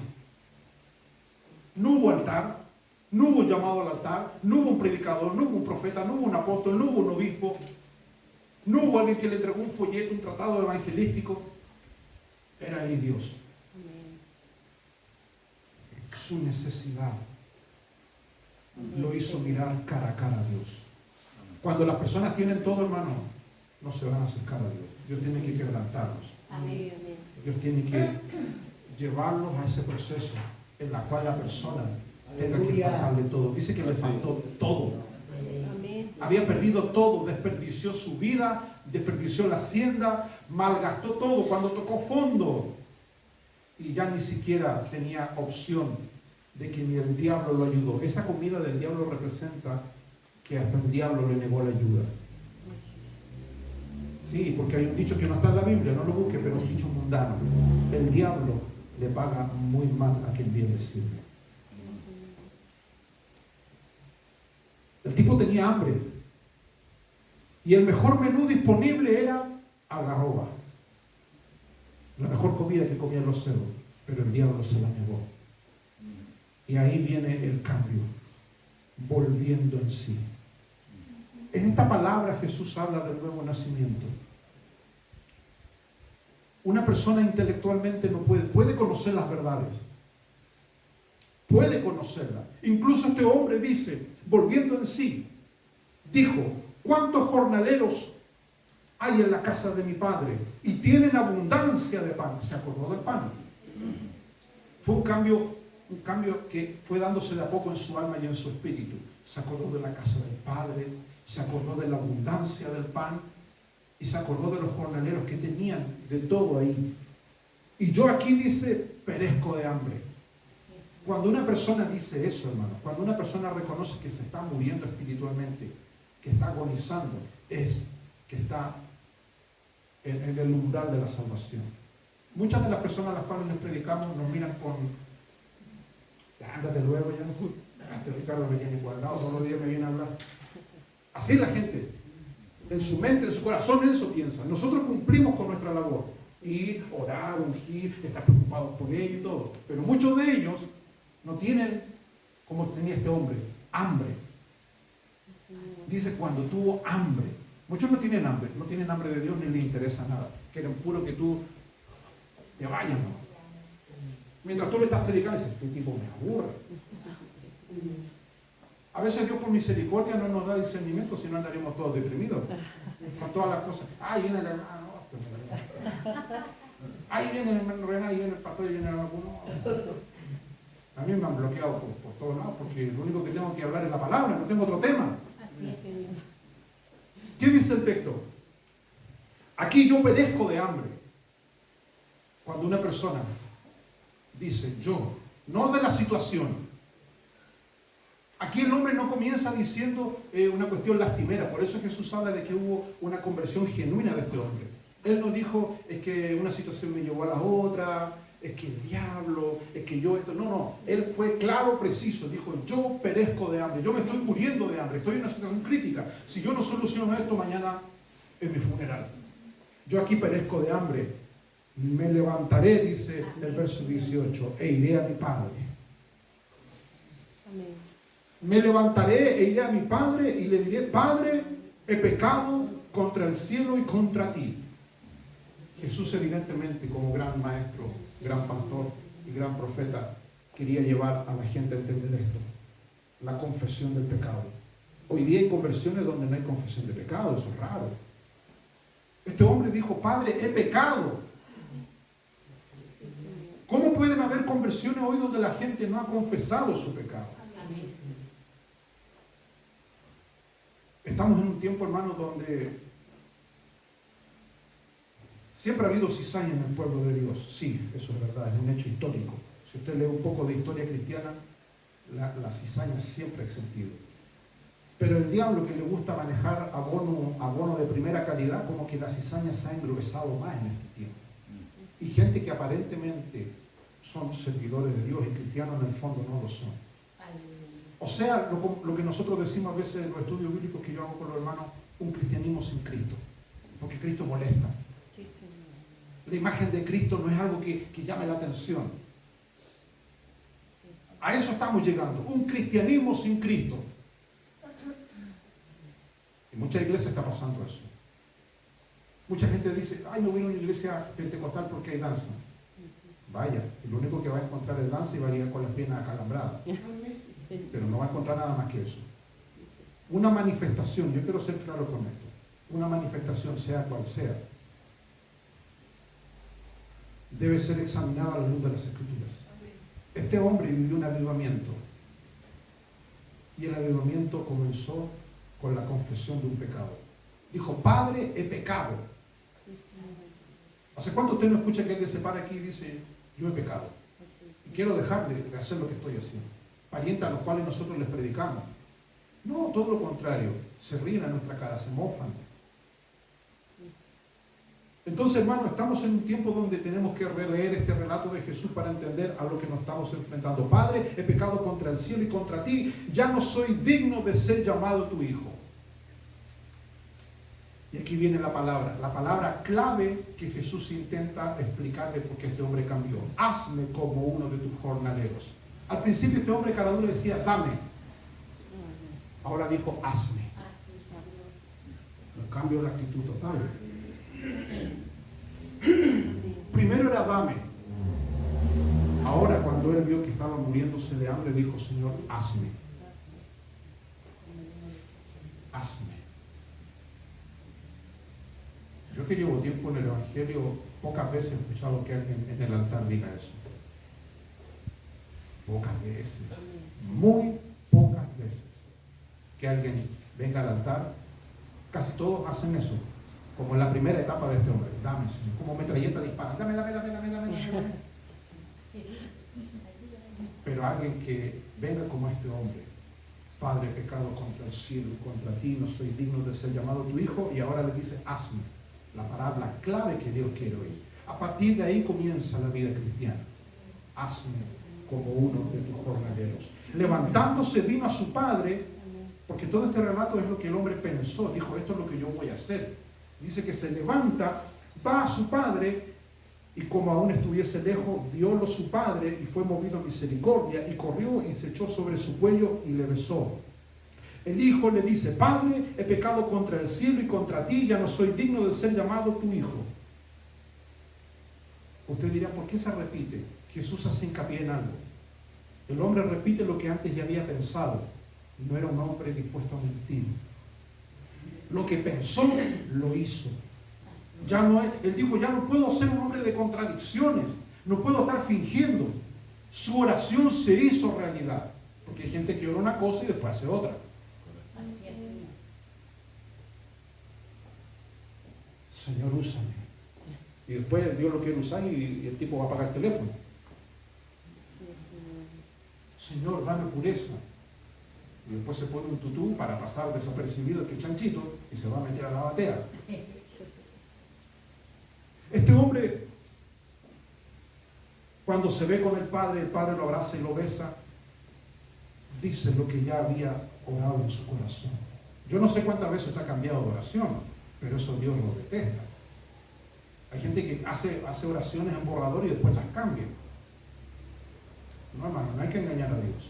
No hubo altar, no hubo llamado al altar, no hubo un predicador, no hubo un profeta, no hubo un apóstol, no hubo un obispo, no hubo alguien que le entregó un folleto, un tratado evangelístico. Era él y Dios. Su necesidad lo hizo mirar cara a cara a Dios. Cuando las personas tienen todo, hermano, no se van a acercar a Dios. Dios tiene que quebrantarlos. Dios tiene que llevarlos a ese proceso en la cual la persona tenga que faltarle todo. Dice que le faltó todo. Había perdido todo, desperdició su vida, desperdició la hacienda, malgastó todo cuando tocó fondo. Y ya ni siquiera tenía opción de que ni el diablo lo ayudó. Esa comida del diablo representa que hasta el diablo le negó la ayuda. Sí, porque hay un dicho que no está en la Biblia, no lo busque, pero es un dicho mundano. El diablo le paga muy mal a quien bien le sirve. El tipo tenía hambre. Y el mejor menú disponible era algarroba. La mejor comida que comían los cerdos. Pero el diablo se la negó. Y ahí viene el cambio. Volviendo en sí. En esta palabra Jesús habla del nuevo nacimiento. Una persona intelectualmente no puede conocer las verdades. Puede conocerlas. Incluso este hombre dice, volviendo en sí, dijo, ¿cuántos jornaleros hay en la casa de mi padre? Y tienen abundancia de pan. Se acordó del pan. Fue un cambio que fue dándose de a poco en su alma y en su espíritu. Se acordó de la casa del padre, se acordó de la abundancia del pan y se acordó de los jornaleros que tenían de todo ahí. Y yo aquí dice, perezco de hambre. Cuando una persona dice eso, hermano, cuando una persona reconoce que se está muriendo espiritualmente, que está agonizando, es que está en el umbral de la salvación. Muchas de las personas a las cuales les predicamos nos miran con, ándate luego ya, este Ricardo me viene cuadrado, todos los días me viene a hablar. Así es la gente. En su mente, en su corazón, eso piensa. Nosotros cumplimos con nuestra labor. Ir, orar, ungir, estar preocupados por ello y todo. Pero muchos de ellos no tienen, como tenía este hombre, hambre. Dice cuando tuvo hambre. Muchos no tienen hambre de Dios ni les interesa nada. Quieren puro que tú te vayas, ¿no? Mientras tú le estás predicando, dices, este tipo me aburre. A veces Dios por misericordia no nos da discernimiento, si no andaríamos todos deprimidos con todas las cosas. Ahí viene el hermano, ahí viene el hermano Renan, ahí viene el pastor, ahí viene el hermano. A mí me han bloqueado por todos lados porque lo único que tengo que hablar es la palabra, no tengo otro tema. ¿Qué dice el texto? Aquí yo perezco de hambre. Cuando una persona dice yo, no de la situación. Aquí el hombre no comienza diciendo una cuestión lastimera. Por eso Jesús habla de que hubo una conversión genuina de este hombre. Él no dijo, es que una situación me llevó a la otra, es que el diablo, es que yo esto. No. Él fue claro, preciso. Dijo, yo perezco de hambre. Yo me estoy muriendo de hambre. Estoy en una situación crítica. Si yo no soluciono esto, mañana es mi funeral. Yo aquí perezco de hambre. Me levantaré, dice el verso 18, e iré a mi padre. Amén. Me levantaré e iré a mi padre y le diré, Padre, he pecado contra el cielo y contra ti. Jesús evidentemente como gran maestro, gran pastor y gran profeta quería llevar a la gente a entender esto, la confesión del pecado. Hoy día hay conversiones donde no hay confesión de pecado, eso es raro. Este hombre dijo, Padre, he pecado. ¿Cómo pueden haber conversiones hoy donde la gente no ha confesado su pecado? Estamos en un tiempo, hermanos, donde siempre ha habido cizaña en el pueblo de Dios. Sí, eso es verdad, es un hecho histórico. Si usted lee un poco de historia cristiana, la cizaña siempre ha existido. Pero el diablo, que le gusta manejar abono de primera calidad, como que la cizaña se ha engruesado más en este tiempo. Y gente que aparentemente son servidores de Dios y cristianos, en el fondo no lo son. O sea, lo que nosotros decimos a veces en los estudios bíblicos que yo hago con los hermanos, un cristianismo sin Cristo. Porque Cristo molesta. La imagen de Cristo no es algo que llame la atención. A eso estamos llegando. Un cristianismo sin Cristo. En muchas iglesias está pasando eso. Mucha gente dice, ay, no voy a una iglesia pentecostal porque hay danza. Vaya, lo único que va a encontrar es danza y va a ir con las piernas acalambradas. Pero no va a encontrar nada más que eso. Una manifestación, yo quiero ser claro con esto, una manifestación, sea cual sea, debe ser examinada a la luz de las Escrituras. Este hombre vivió un avivamiento, y el avivamiento comenzó con la confesión de un pecado. Dijo, Padre, he pecado. ¿Hace cuánto usted no escucha que alguien se para aquí y dice, yo he pecado? Y quiero dejar de hacer lo que estoy haciendo. Parientes a los cuales nosotros les predicamos. No, todo lo contrario. Se ríen a nuestra cara, se mofan. Entonces, hermano, estamos en un tiempo donde tenemos que releer este relato de Jesús para entender a lo que nos estamos enfrentando. Padre, he pecado contra el cielo y contra ti. Ya no soy digno de ser llamado tu hijo. Y aquí viene la palabra clave que Jesús intenta explicarle por qué este hombre cambió. Hazme como uno de tus jornaleros. Al principio este hombre cada uno decía, dame. Ahora dijo, hazme. Cambio la actitud total. Primero era dame. Ahora cuando él vio que estaba muriéndose de hambre, dijo, Señor, hazme. Hazme. Yo que llevo tiempo en el Evangelio, pocas veces he escuchado que alguien en el altar diga eso. Pocas veces. Muy pocas veces. Que alguien venga al altar, casi todos hacen eso. Como en la primera etapa de este hombre. Dame, Señor. Como metralleta dispara. Dame. Pero alguien que venga como este hombre. Padre, he pecado contra el cielo y contra ti. No soy digno de ser llamado tu hijo. Y ahora le dice, hazme. La palabra clave que Dios quiere oír. A partir de ahí comienza la vida cristiana. Hazme como uno de tus jornaleros. Levantándose vino a su padre, porque todo este relato es lo que el hombre pensó. Dijo, esto es lo que yo voy a hacer. Dice que se levanta, va a su padre, y como aún estuviese lejos, viólo su padre, y fue movido a misericordia, y corrió y se echó sobre su cuello y le besó. El hijo le dice, Padre, he pecado contra el cielo y contra ti, ya no soy digno de ser llamado tu hijo. Usted dirá, ¿por qué se repite? Jesús hace hincapié en algo. El hombre repite lo que antes ya había pensado. No era un hombre dispuesto a mentir. Lo que pensó, lo hizo. Ya no es, él dijo, ya no puedo ser un hombre de contradicciones. No puedo estar fingiendo. Su oración se hizo realidad. Porque hay gente que ora una cosa y después hace otra. Señor, úsame. Y después Dios lo quiere usar y el tipo va a pagar el teléfono. Señor, dame pureza. Y después se pone un tutú para pasar desapercibido que chanchito y se va a meter a la batea. Este hombre, cuando se ve con el padre lo abraza y lo besa, dice lo que ya había orado en su corazón. Yo no sé cuántas veces está cambiado de oración, pero eso Dios lo detesta. Hay gente que hace oraciones en borrador y después las cambia. No, hermano, no hay que engañar a Dios.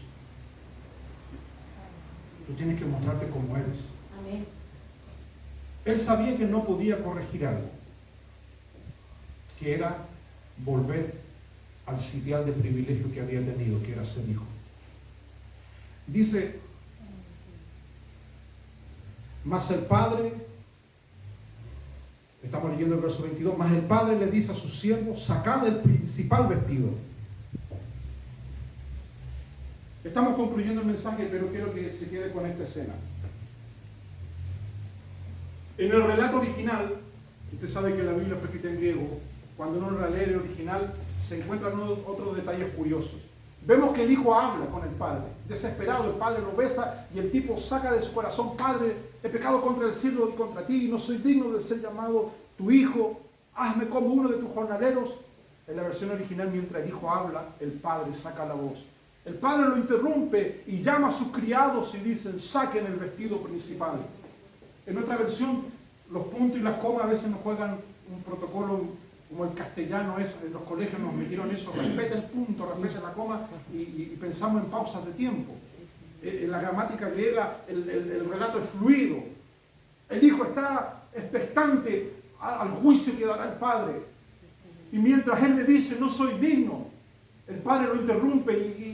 Tú tienes que mostrarte como eres. Amén. Él sabía que no podía corregir algo, que era volver al sitial de privilegio que había tenido, que era ser hijo. Dice, mas el padre, estamos leyendo el verso 22, mas el padre le dice a su siervo, sacad el principal vestido. Estamos concluyendo el mensaje, pero quiero que se quede con esta escena. En el relato original, usted sabe que la Biblia fue escrita en griego, cuando uno la lee el original, se encuentran otros detalles curiosos. Vemos que el hijo habla con el padre, desesperado, el padre lo besa y el tipo saca de su corazón, Padre, he pecado contra el cielo y contra ti, y no soy digno de ser llamado tu hijo, hazme como uno de tus jornaleros. En la versión original, mientras el hijo habla, el padre saca la voz. El padre lo interrumpe y llama a sus criados y dicen, saquen el vestido principal. En otra versión, los puntos y las comas a veces nos juegan un protocolo como el castellano es, en los colegios nos metieron eso, respeta el punto, respeta la coma y pensamos en pausas de tiempo. En la gramática griega el relato es fluido. El hijo está expectante al juicio que dará el padre. Y mientras él le dice, no soy digno, el padre lo interrumpe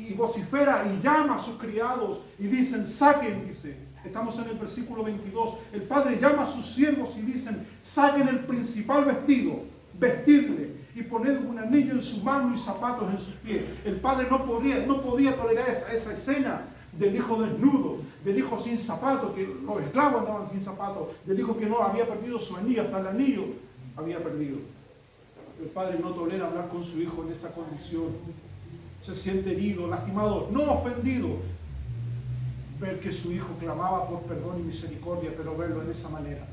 y vocifera y llama a sus criados y dicen, saquen, dice. Estamos en el versículo 22. El padre llama a sus siervos y dicen, saquen el principal vestido, vestirle y poner un anillo en su mano y zapatos en sus pies. El padre no podía tolerar esa escena. del hijo desnudo, del hijo sin zapatos, que los esclavos andaban sin zapatos, del hijo que no había perdido su anillo, hasta el anillo había perdido. El padre no tolera hablar con su hijo en esa condición. Se siente herido, lastimado, no ofendido. Ver que su hijo clamaba por perdón y misericordia, pero verlo en esa manera.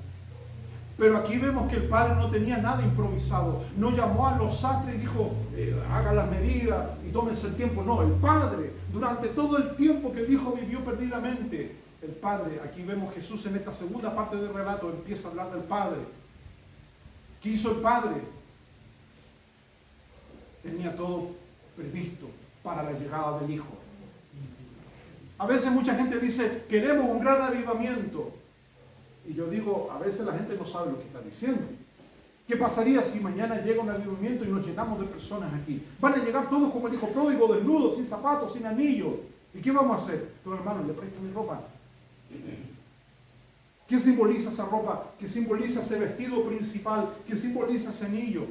Pero aquí vemos que el padre no tenía nada improvisado. No llamó a los sastres y dijo, hagan las medidas y tómense el tiempo. No, el padre, durante todo el tiempo que el hijo vivió perdidamente, el padre, aquí vemos Jesús en esta segunda parte del relato, empieza a hablar del padre. ¿Qué hizo el padre? Tenía todo previsto para la llegada del hijo. A veces mucha gente dice, queremos un gran avivamiento. Y yo digo, a veces la gente no sabe lo que está diciendo. ¿Qué pasaría si mañana llega un avivamiento y nos llenamos de personas aquí? Van a llegar todos como el hijo pródigo, desnudos, sin zapatos, sin anillo. ¿Y qué vamos a hacer? Pero hermano, le presto mi ropa. ¿Qué simboliza esa ropa? ¿Qué simboliza ese vestido principal? ¿Qué simboliza ese anillo?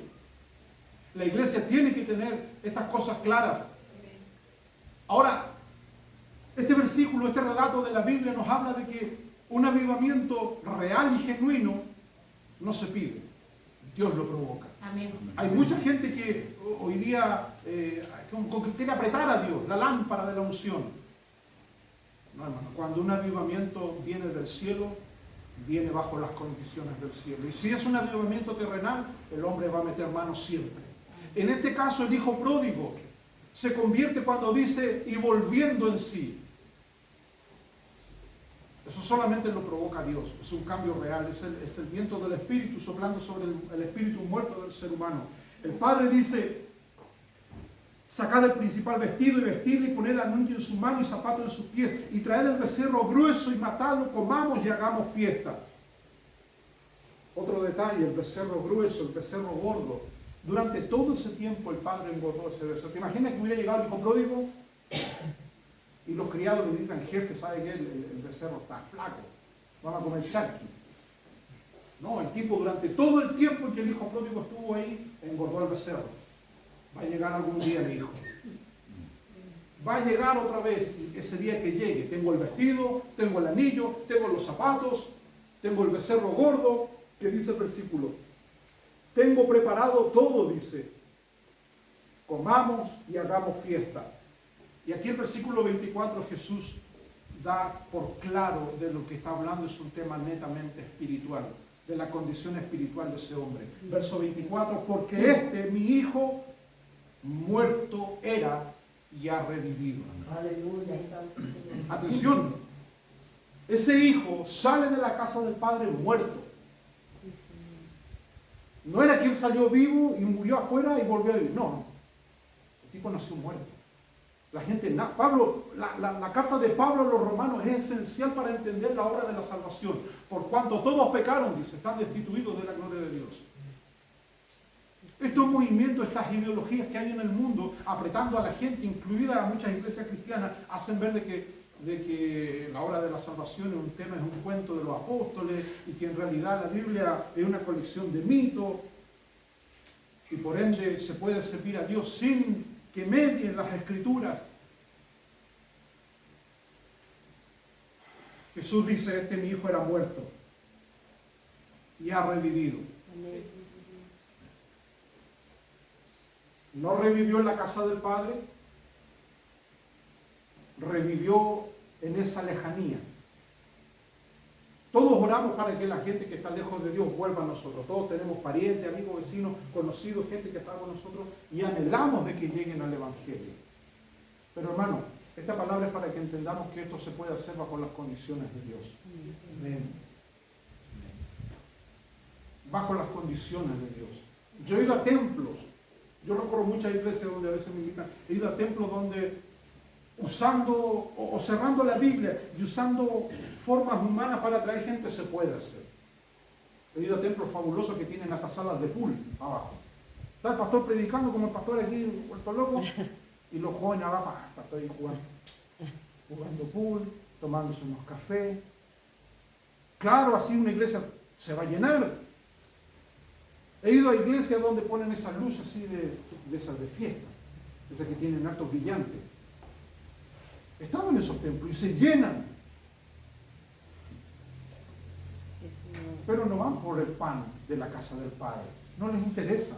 La iglesia tiene que tener estas cosas claras. Ahora, este versículo, este relato de la Biblia nos habla de que un avivamiento real y genuino no se pide. Dios lo provoca. Amén. Hay mucha gente que hoy día quiere apretar a Dios, la lámpara de la unción. No, hermano, cuando un avivamiento viene del cielo, viene bajo las condiciones del cielo. Y si es un avivamiento terrenal, el hombre va a meter mano siempre. En este caso, el hijo pródigo se convierte cuando dice, y volviendo en sí. Eso solamente lo provoca Dios, es un cambio real, es el viento del Espíritu soplando sobre el espíritu muerto del ser humano. El Padre dice, sacad el principal vestido y vestidle y poned anillo en su mano y zapato en sus pies y traed el becerro grueso y matadlo, comamos y hagamos fiesta. Otro detalle, el becerro grueso, el becerro gordo. Durante todo ese tiempo el Padre engordó ese becerro. ¿Te imaginas que hubiera llegado el hijo pródigo? Y los criados le digan, jefe, ¿sabe qué? El becerro está flaco, vamos a comer charqui. No, el tipo durante todo el tiempo en que el hijo pródigo estuvo ahí, engordó el becerro. Va a llegar algún día mi hijo. Va a llegar otra vez, ese día que llegue. Tengo el vestido, tengo el anillo, tengo los zapatos, tengo el becerro gordo, que dice el versículo. Tengo preparado todo, dice. Comamos y hagamos fiesta. Y aquí el versículo 24 Jesús da por claro de lo que está hablando, es un tema netamente espiritual, de la condición espiritual de ese hombre. Verso 24, porque mi hijo, muerto era y ha revivido. Aleluya. Atención, ese hijo sale de la casa del padre muerto. No era que él salió vivo y murió afuera y volvió a vivir. No, el tipo nació muerto. La gente, Pablo, la carta de Pablo a los romanos es esencial para entender la obra de la salvación. Por cuanto todos pecaron, dice, están destituidos de la gloria de Dios. Estos movimientos, estas ideologías que hay en el mundo, apretando a la gente, incluida a muchas iglesias cristianas, hacen ver de que la obra de la salvación es un tema, es un cuento de los apóstoles, y que en realidad la Biblia es una colección de mitos, y por ende se puede servir a Dios sin que medien las escrituras. Jesús dice, mi hijo era muerto y ha revivido. No revivió en la casa del Padre, revivió en esa lejanía. Todos oramos para que la gente que está lejos de Dios vuelva a nosotros. Todos tenemos parientes, amigos, vecinos, conocidos, gente que está con nosotros y anhelamos de que lleguen al Evangelio. Pero hermano, esta palabra es para que entendamos que esto se puede hacer bajo las condiciones de Dios. Amén. Bajo las condiciones de Dios. Yo he ido a templos, yo recorro muchas iglesias donde a veces me invitan, he ido a templos donde usando o cerrando la Biblia y usando formas humanas para atraer gente se puede hacer. He ido a templos fabulosos que tienen hasta salas de pool abajo. Está el pastor predicando como el pastor aquí, vuelto loco, y los jóvenes abajo, el pastor ahí jugando pool, tomándose unos cafés. Claro, así una iglesia se va a llenar. He ido a iglesias donde ponen esas luces así de esas de fiesta, esas que tienen altos brillantes. Están en esos templos y se llenan. Pero no van por el pan de la casa del Padre. No les interesa.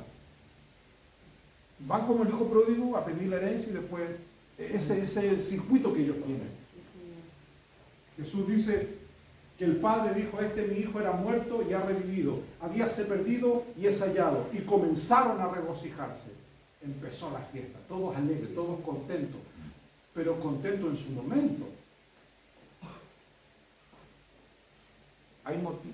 Van como el hijo pródigo a pedir la herencia y después ese es el circuito que ellos tienen. Jesús dice que el Padre dijo, mi hijo era muerto y ha revivido. Habíase perdido y es hallado. Y comenzaron a regocijarse. Empezó la fiesta. Todos alegres, todos contentos. Pero contentos en su momento.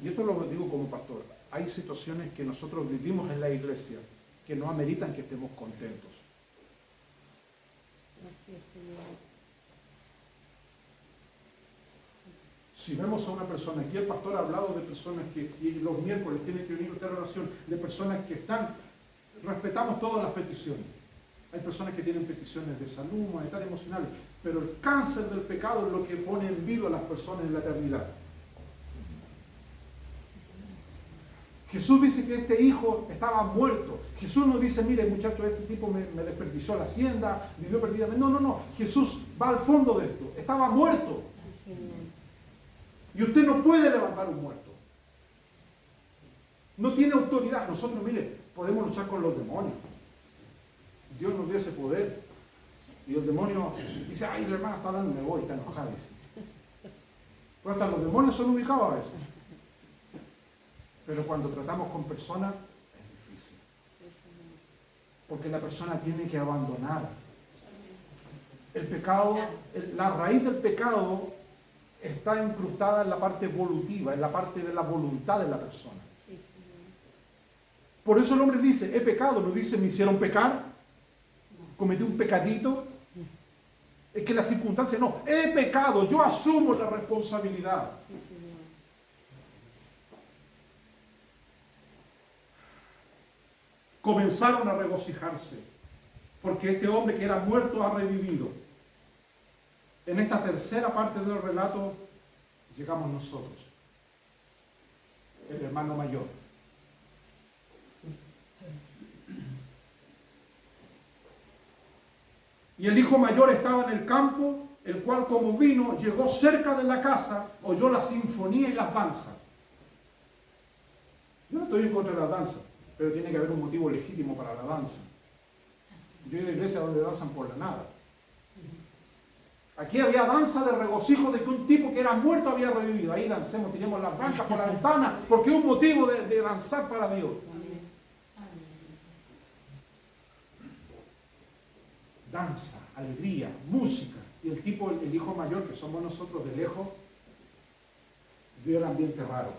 Y esto lo digo como pastor, hay situaciones que nosotros vivimos en la iglesia que no ameritan que estemos contentos. Si vemos a una persona, aquí el pastor ha hablado de personas que, y los miércoles tiene que venir otra oración, de personas que respetamos todas las peticiones. Hay personas que tienen peticiones de salud, monetarias, emocionales, pero el cáncer del pecado es lo que pone en vilo a las personas en la eternidad. Jesús dice que este hijo estaba muerto. Jesús no dice, mire muchacho, este tipo me desperdició la hacienda, vivió perdidamente. No. Jesús va al fondo de esto. Estaba muerto. Y usted no puede levantar un muerto. No tiene autoridad. Nosotros, mire, podemos luchar con los demonios. Dios nos dio ese poder. Y el demonio dice, ay, la hermana está hablando, me voy, está enojada. Dice. Pero hasta los demonios son ubicados a veces. Pero cuando tratamos con personas, es difícil. Porque la persona tiene que abandonar. El pecado, la raíz del pecado está incrustada en la parte evolutiva, en la parte de la voluntad de la persona. Por eso el hombre dice, he pecado, no dice, me hicieron pecar, cometí un pecadito. Es que la circunstancia, no, he pecado, yo asumo la responsabilidad. Comenzaron a regocijarse, porque este hombre que era muerto ha revivido. En esta tercera parte del relato llegamos nosotros, el hermano mayor. Y el hijo mayor estaba en el campo, el cual como vino, llegó cerca de la casa, oyó la sinfonía y las danzas. Yo no estoy en contra de la danza, pero tiene que haber un motivo legítimo para la danza. Yo he ido a iglesias donde danzan por la nada. Aquí había danza de regocijo de que un tipo que era muerto había revivido. Ahí dancemos, tiremos las blancas por la ventana, porque es un motivo de danzar para Dios. Danza, alegría, música. Y el tipo, el hijo mayor, que somos nosotros de lejos, vio el ambiente raro.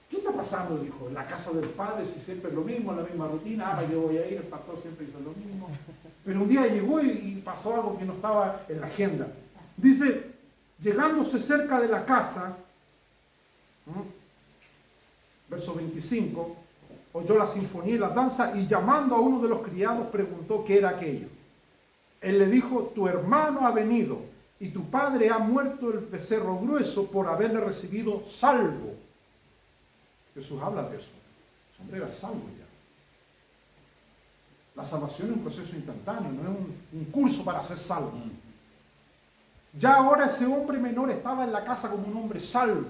¿Qué está pasando? Dijo, en la casa del padre, si siempre es lo mismo, la misma rutina, yo voy a ir, el pastor siempre hizo lo mismo. Pero un día llegó y pasó algo que no estaba en la agenda. Dice, llegándose cerca de la casa, verso 25, oyó la sinfonía y la danza y llamando a uno de los criados preguntó qué era aquello. Él le dijo, tu hermano ha venido y tu padre ha muerto el becerro grueso por haberle recibido salvo. Jesús habla de eso. Ese hombre era salvo ya. La salvación es un proceso instantáneo, no es un curso para ser salvo. Ya ahora ese hombre menor estaba en la casa como un hombre salvo.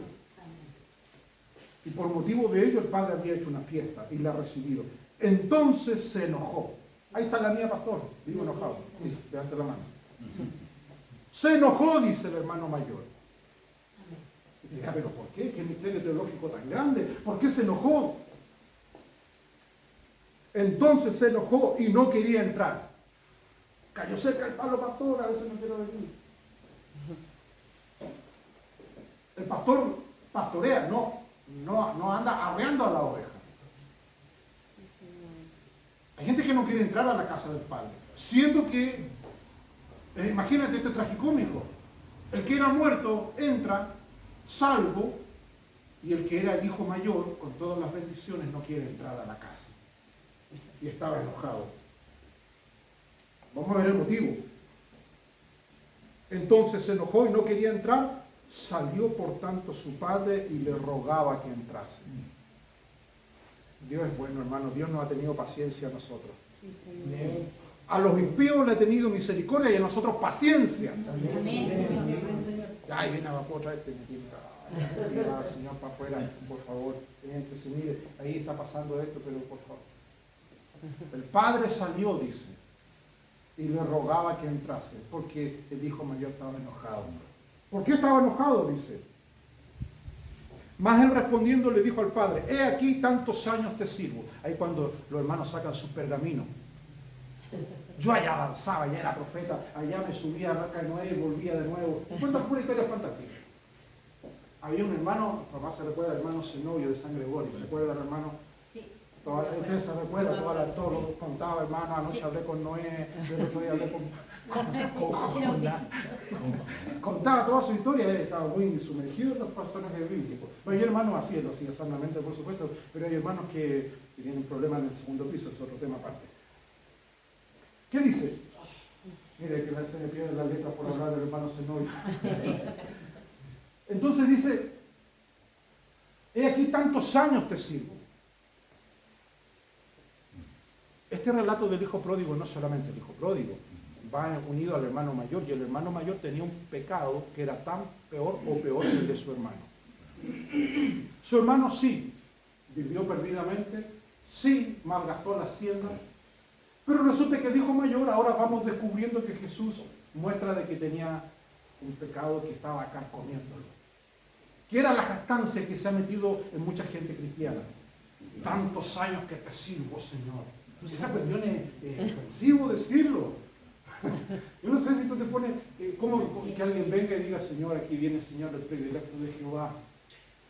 Y por motivo de ello el padre había hecho una fiesta y la ha recibido. Entonces se enojó. Ahí está la mía, pastor. Digo enojado. Levante la mano. Se enojó, dice el hermano mayor. Y dice, pero ¿por qué? ¿Qué misterio teológico tan grande? ¿Por qué se enojó? Entonces se enojó y no quería entrar. Cayó cerca el palo, pastor, a veces no quiero venir. El pastor pastorea, no anda arreando a la oveja. Hay gente que no quiere entrar a la casa del Padre, siendo que, imagínate este tragicómico, el que era muerto entra, salvo, y el que era el hijo mayor, con todas las bendiciones, no quiere entrar a la casa. Y estaba enojado. Vamos a ver el motivo. Entonces se enojó y no quería entrar. Salió por tanto su padre y le rogaba que entrase. Dios es bueno, hermano. Dios nos ha tenido paciencia a nosotros. A los impíos le he tenido misericordia y a nosotros paciencia. Ay, viene abajo otra vez. Mira, Señor, para afuera, por favor. Que se mire, ahí está pasando esto, pero por favor. El padre salió, dice, y le rogaba que entrase, porque el hijo mayor estaba enojado. ¿Por qué estaba enojado? Dice. Mas él respondiendo le dijo al padre, he aquí tantos años te sirvo. Ahí cuando los hermanos sacan sus pergaminos. Yo allá avanzaba, ya era profeta, allá me subía a la arca de Noé y volvía de nuevo. Cuentas pura historia fantástica. Había un hermano, papá se recuerda, el hermano Zenobio de San Gregorio, ¿se acuerda el hermano? Sí. Ustedes se recuerdan, todo lo contaba, hermano, anoche hablé con Noé, el otro día hablé con contaba toda su historia, él estaba muy sumergido en los personajes bíblicos. Bueno, hay hermanos así, lo hacía sanamente, por supuesto, pero hay hermanos que tienen problemas en el segundo piso, es otro tema aparte. ¿Qué dice? Mire que se me pierden las letras por hablar del hermano Zenobio. Entonces dice, he aquí tantos años te sirvo. Este relato del hijo pródigo no es solamente el hijo pródigo, va unido al hermano mayor, y el hermano mayor tenía un pecado que era tan peor o peor que el de su hermano. Su hermano sí vivió perdidamente, sí malgastó la hacienda, pero resulta que el hijo mayor, ahora vamos descubriendo que Jesús muestra de que tenía un pecado que estaba carcomiéndolo, que era la jactancia que se ha metido en mucha gente cristiana. Tantos años que te sirvo, Señor. Esa cuestión es ofensivo decirlo. Yo no sé si tú te pones, ¿cómo que alguien venga y diga, Señor, aquí viene el Señor, el predilecto de Jehová?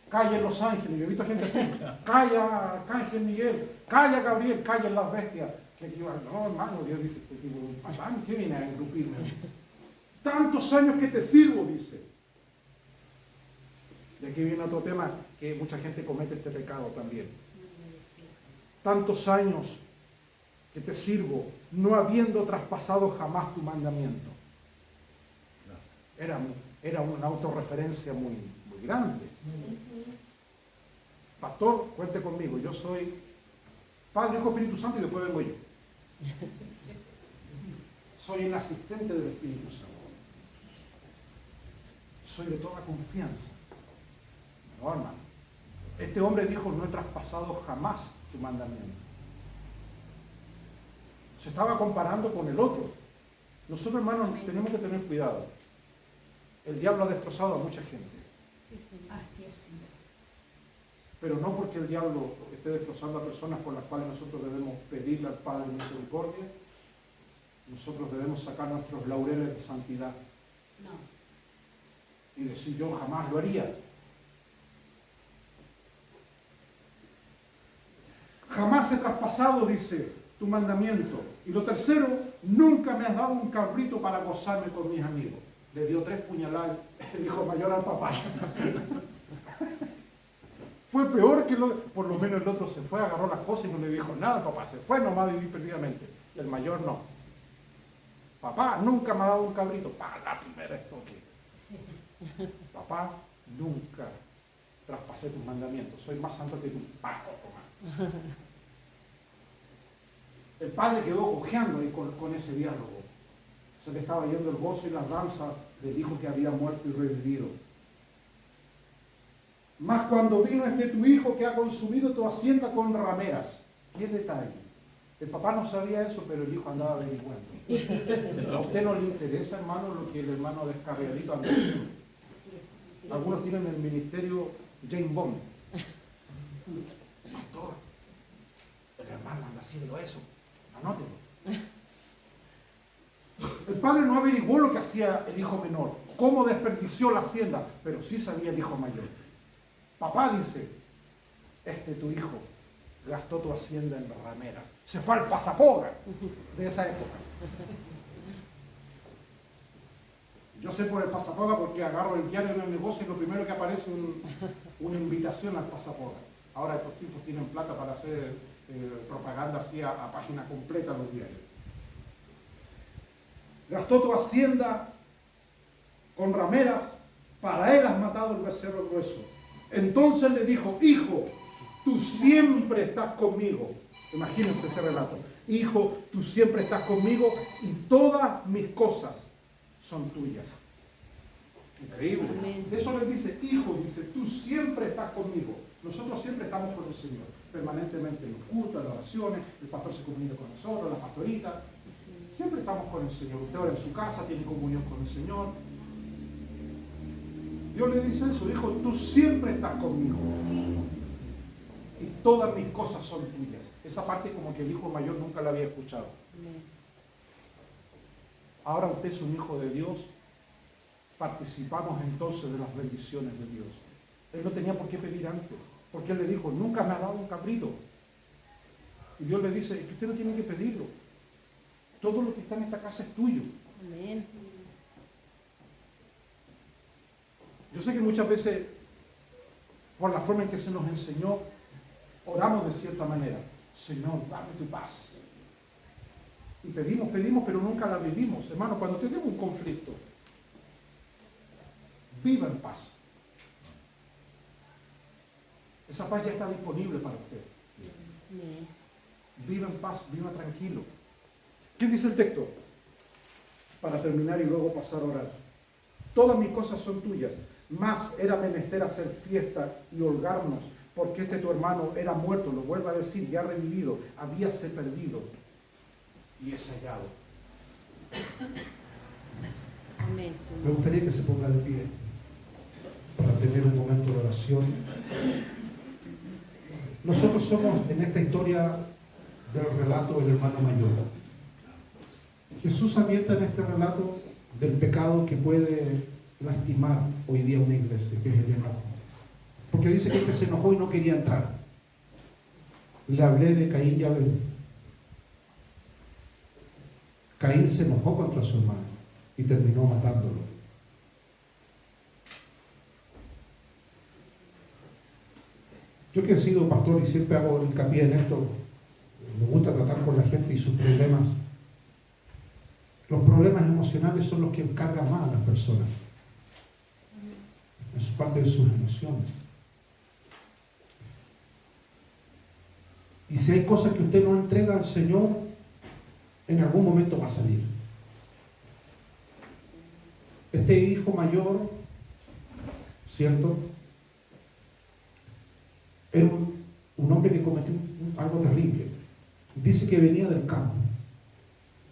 Calla los ángeles, yo he visto gente así, calla Arcángel Miguel, calla Gabriel, calla las bestias. No, hermano, Dios dice, ¿qué viene a engrupirme? Tantos años que te sirvo, dice. Y aquí viene otro tema que mucha gente comete este pecado también. Tantos años que te sirvo, no habiendo traspasado jamás tu mandamiento. Era una autorreferencia muy grande. Pastor, cuente conmigo, yo soy Padre, Hijo, Espíritu Santo y después vengo yo. Soy el asistente del Espíritu Santo. Soy de toda confianza. No, hermano. Este hombre dijo, no he traspasado jamás tu mandamiento. Se estaba comparando con el otro. Nosotros, hermanos, tenemos que tener cuidado. El diablo ha destrozado a mucha gente. Así es, Señor. Pero no porque el diablo esté destrozando a personas por las cuales nosotros debemos pedirle al Padre misericordia, nosotros debemos sacar nuestros laureles de santidad. No. Y decir, yo jamás lo haría. Jamás he traspasado, dice, tu mandamiento. Y lo tercero, nunca me has dado un cabrito para gozarme con mis amigos. Le dio 3 puñaladas el hijo mayor al papá. Fue peor que por lo menos el otro se fue, agarró las cosas y no le dijo nada al papá. Se fue nomás a vivir perdidamente. Y el mayor no. Papá, nunca me ha dado un cabrito. Para la primera estoque. Papá, nunca traspasé tus mandamientos. Soy más santo que tú. Toma. El padre quedó cojeando ahí con ese diálogo. Se le estaba yendo el gozo y la danza del hijo que había muerto y revivido. Mas cuando vino tu hijo que ha consumido tu hacienda con rameras. ¿Qué detalle? El papá no sabía eso, pero el hijo andaba averiguando. ¿A usted no le interesa, hermano, lo que el hermano descarriadito anda haciendo? Algunos tienen el ministerio James Bond. Pastor, el hermano anda haciendo eso. Anótelo. El padre no averiguó lo que hacía el hijo menor, cómo desperdició la hacienda, pero sí sabía el hijo mayor. Papá dice, tu hijo gastó tu hacienda en rameras. Se fue al pasapoga de esa época. Yo sé por el pasapoga porque agarro el diario en el negocio y lo primero que aparece es una invitación al pasapoga. Ahora estos tipos tienen plata para hacer propaganda así a página completa de los diarios. Gastó tu hacienda con rameras, para él has matado el becerro grueso. Entonces le dijo, hijo, tú siempre estás conmigo. Imagínense ese relato. Hijo, tú siempre estás conmigo y todas mis cosas son tuyas. Increíble. Amén. Eso le dice, hijo, dice, tú siempre estás conmigo. Nosotros siempre estamos con el Señor, permanentemente en los cultos, en las oraciones, el pastor se comunica con nosotros, la pastorita. Siempre estamos con el Señor. Usted ahora en su casa tiene comunión con el Señor. Dios le dice eso, hijo, tú siempre estás conmigo. Y todas mis cosas son tuyas. Esa parte como que el hijo mayor nunca la había escuchado. Ahora usted es un hijo de Dios. Participamos entonces de las bendiciones de Dios. Él no tenía por qué pedir antes, porque él le dijo, nunca me ha dado un cabrito. Y Dios le dice, es que usted no tiene que pedirlo. Todo lo que está en esta casa es tuyo. Amén. Yo sé que muchas veces, por la forma en que se nos enseñó, oramos de cierta manera. Señor, dame tu paz. Y pedimos, pero nunca la vivimos. Hermano, cuando tenemos un conflicto, viva en paz. Esa paz ya está disponible para usted. Amén. Viva en paz, viva tranquilo. ¿Qué dice el texto? Para terminar y luego pasar a orar. Todas mis cosas son tuyas, mas era menester hacer fiesta y holgarnos, porque tu hermano era muerto, lo vuelvo a decir, ya revivido, habíase perdido y es hallado. Amén. Me gustaría que se ponga de pie para tener un momento de oración. Nosotros somos en esta historia del relato del hermano mayor. Jesús avienta en este relato del pecado que puede lastimar hoy día una iglesia, que es el enojo. Porque dice que este se enojó y no quería entrar. Le hablé de Caín y Abel. Caín se enojó contra su hermano y terminó matándolo. Yo que he sido pastor y siempre hago hincapié en esto, me gusta tratar con la gente y sus problemas. Los problemas emocionales son los que encargan más a las personas. Es parte de sus emociones. Y si hay cosas que usted no entrega al Señor, en algún momento va a salir. Este hijo mayor, ¿cierto? Era un hombre que cometió algo terrible. Dice que venía del campo.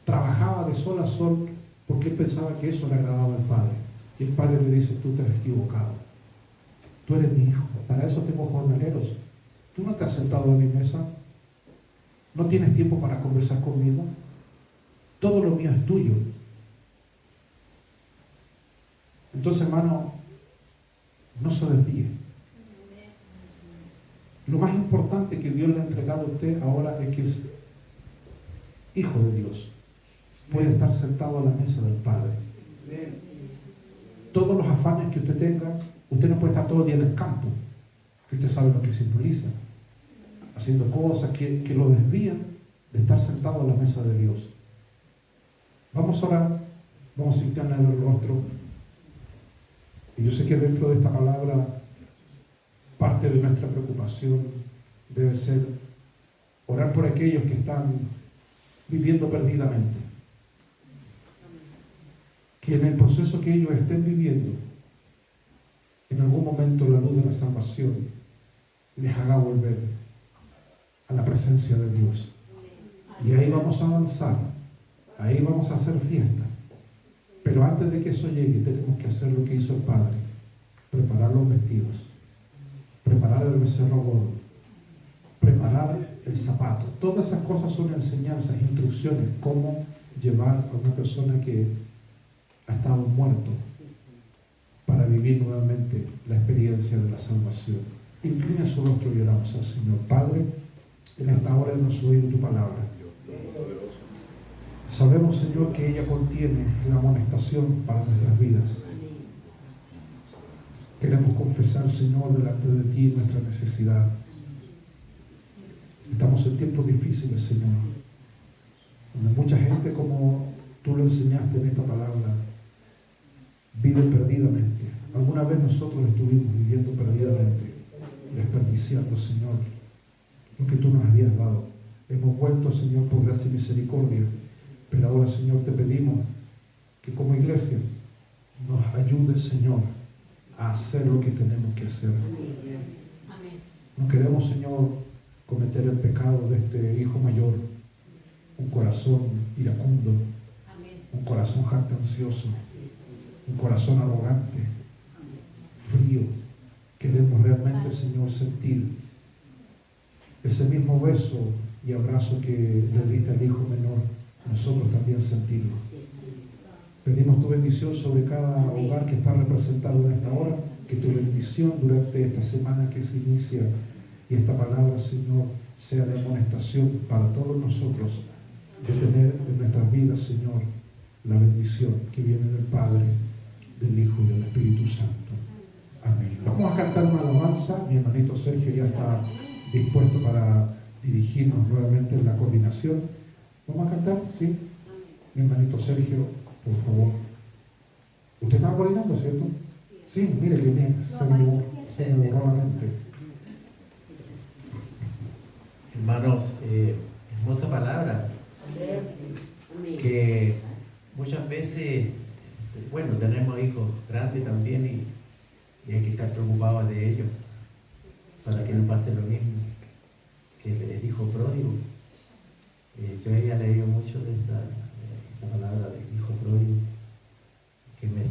Trabajaba de sol a sol porque él pensaba que eso le agradaba al padre. Y el padre le dice, tú te has equivocado. Tú eres mi hijo. Para eso tengo jornaleros. ¿Tú no te has sentado a mi mesa? ¿No tienes tiempo para conversar conmigo? Todo lo mío es tuyo. Entonces, hermano, no se desvíe. Lo más importante que Dios le ha entregado a usted ahora es que es hijo de Dios. Puede estar sentado a la mesa del Padre. Todos los afanes que usted tenga, usted no puede estar todo el día en el campo, que usted sabe lo que simboliza, haciendo cosas que lo desvían de estar sentado a la mesa de Dios. Vamos a orar, vamos a inclinar el rostro. Y yo sé que dentro de esta palabra, parte de nuestra preocupación debe ser orar por aquellos que están viviendo perdidamente. Que en el proceso que ellos estén viviendo, en algún momento la luz de la salvación les haga volver a la presencia de Dios. Y ahí vamos a avanzar, ahí vamos a hacer fiesta. Pero antes de que eso llegue, tenemos que hacer lo que hizo el Padre: preparar los vestidos, preparar el becerro gordo, preparar el zapato. Todas esas cosas son enseñanzas, instrucciones, cómo llevar a una persona que ha estado muerto para vivir nuevamente la experiencia de la salvación. Inclina su rostro y oramos al Señor. Padre, en esta hora hemos oído tu palabra. Sabemos, Señor, que ella contiene la amonestación para nuestras vidas. Queremos confesar, Señor, delante de ti nuestra necesidad. Estamos en tiempos difíciles, Señor, donde mucha gente, como tú lo enseñaste en esta palabra, vive perdidamente. Alguna vez nosotros estuvimos viviendo perdidamente, desperdiciando, Señor, lo que tú nos habías dado. Hemos vuelto, Señor, por gracia y misericordia. Pero ahora, Señor, te pedimos que como iglesia nos ayudes, Señor, a hacer lo que tenemos que hacer. No queremos, Señor, cometer el pecado de este hijo mayor, un corazón iracundo, un corazón jactancioso, un corazón arrogante, frío. Queremos realmente, Señor, sentir ese mismo beso y abrazo que le diste al hijo menor, nosotros también sentirlo. Pedimos tu bendición sobre cada hogar que está representado en esta hora, que tu bendición durante esta semana que se inicia y esta palabra, Señor, sea de amonestación para todos nosotros, de tener en nuestras vidas, Señor, la bendición que viene del Padre, del Hijo y del Espíritu Santo. Amén. Vamos a cantar una alabanza. Mi hermanito Sergio ya está dispuesto para dirigirnos nuevamente en la coordinación. ¿Vamos a cantar? ¿Sí? Mi hermanito Sergio, por favor. ¿Usted estaba coordinando, cierto? Sí, mire que bien. Se me borró la mente. Hermanos, hermosa palabra, que muchas veces, bueno, tenemos hijos grandes también y hay que estar preocupados de ellos para que no pase lo mismo que el hijo pródigo. Yo había leído mucho de esa palabra del hijo pródigo, que me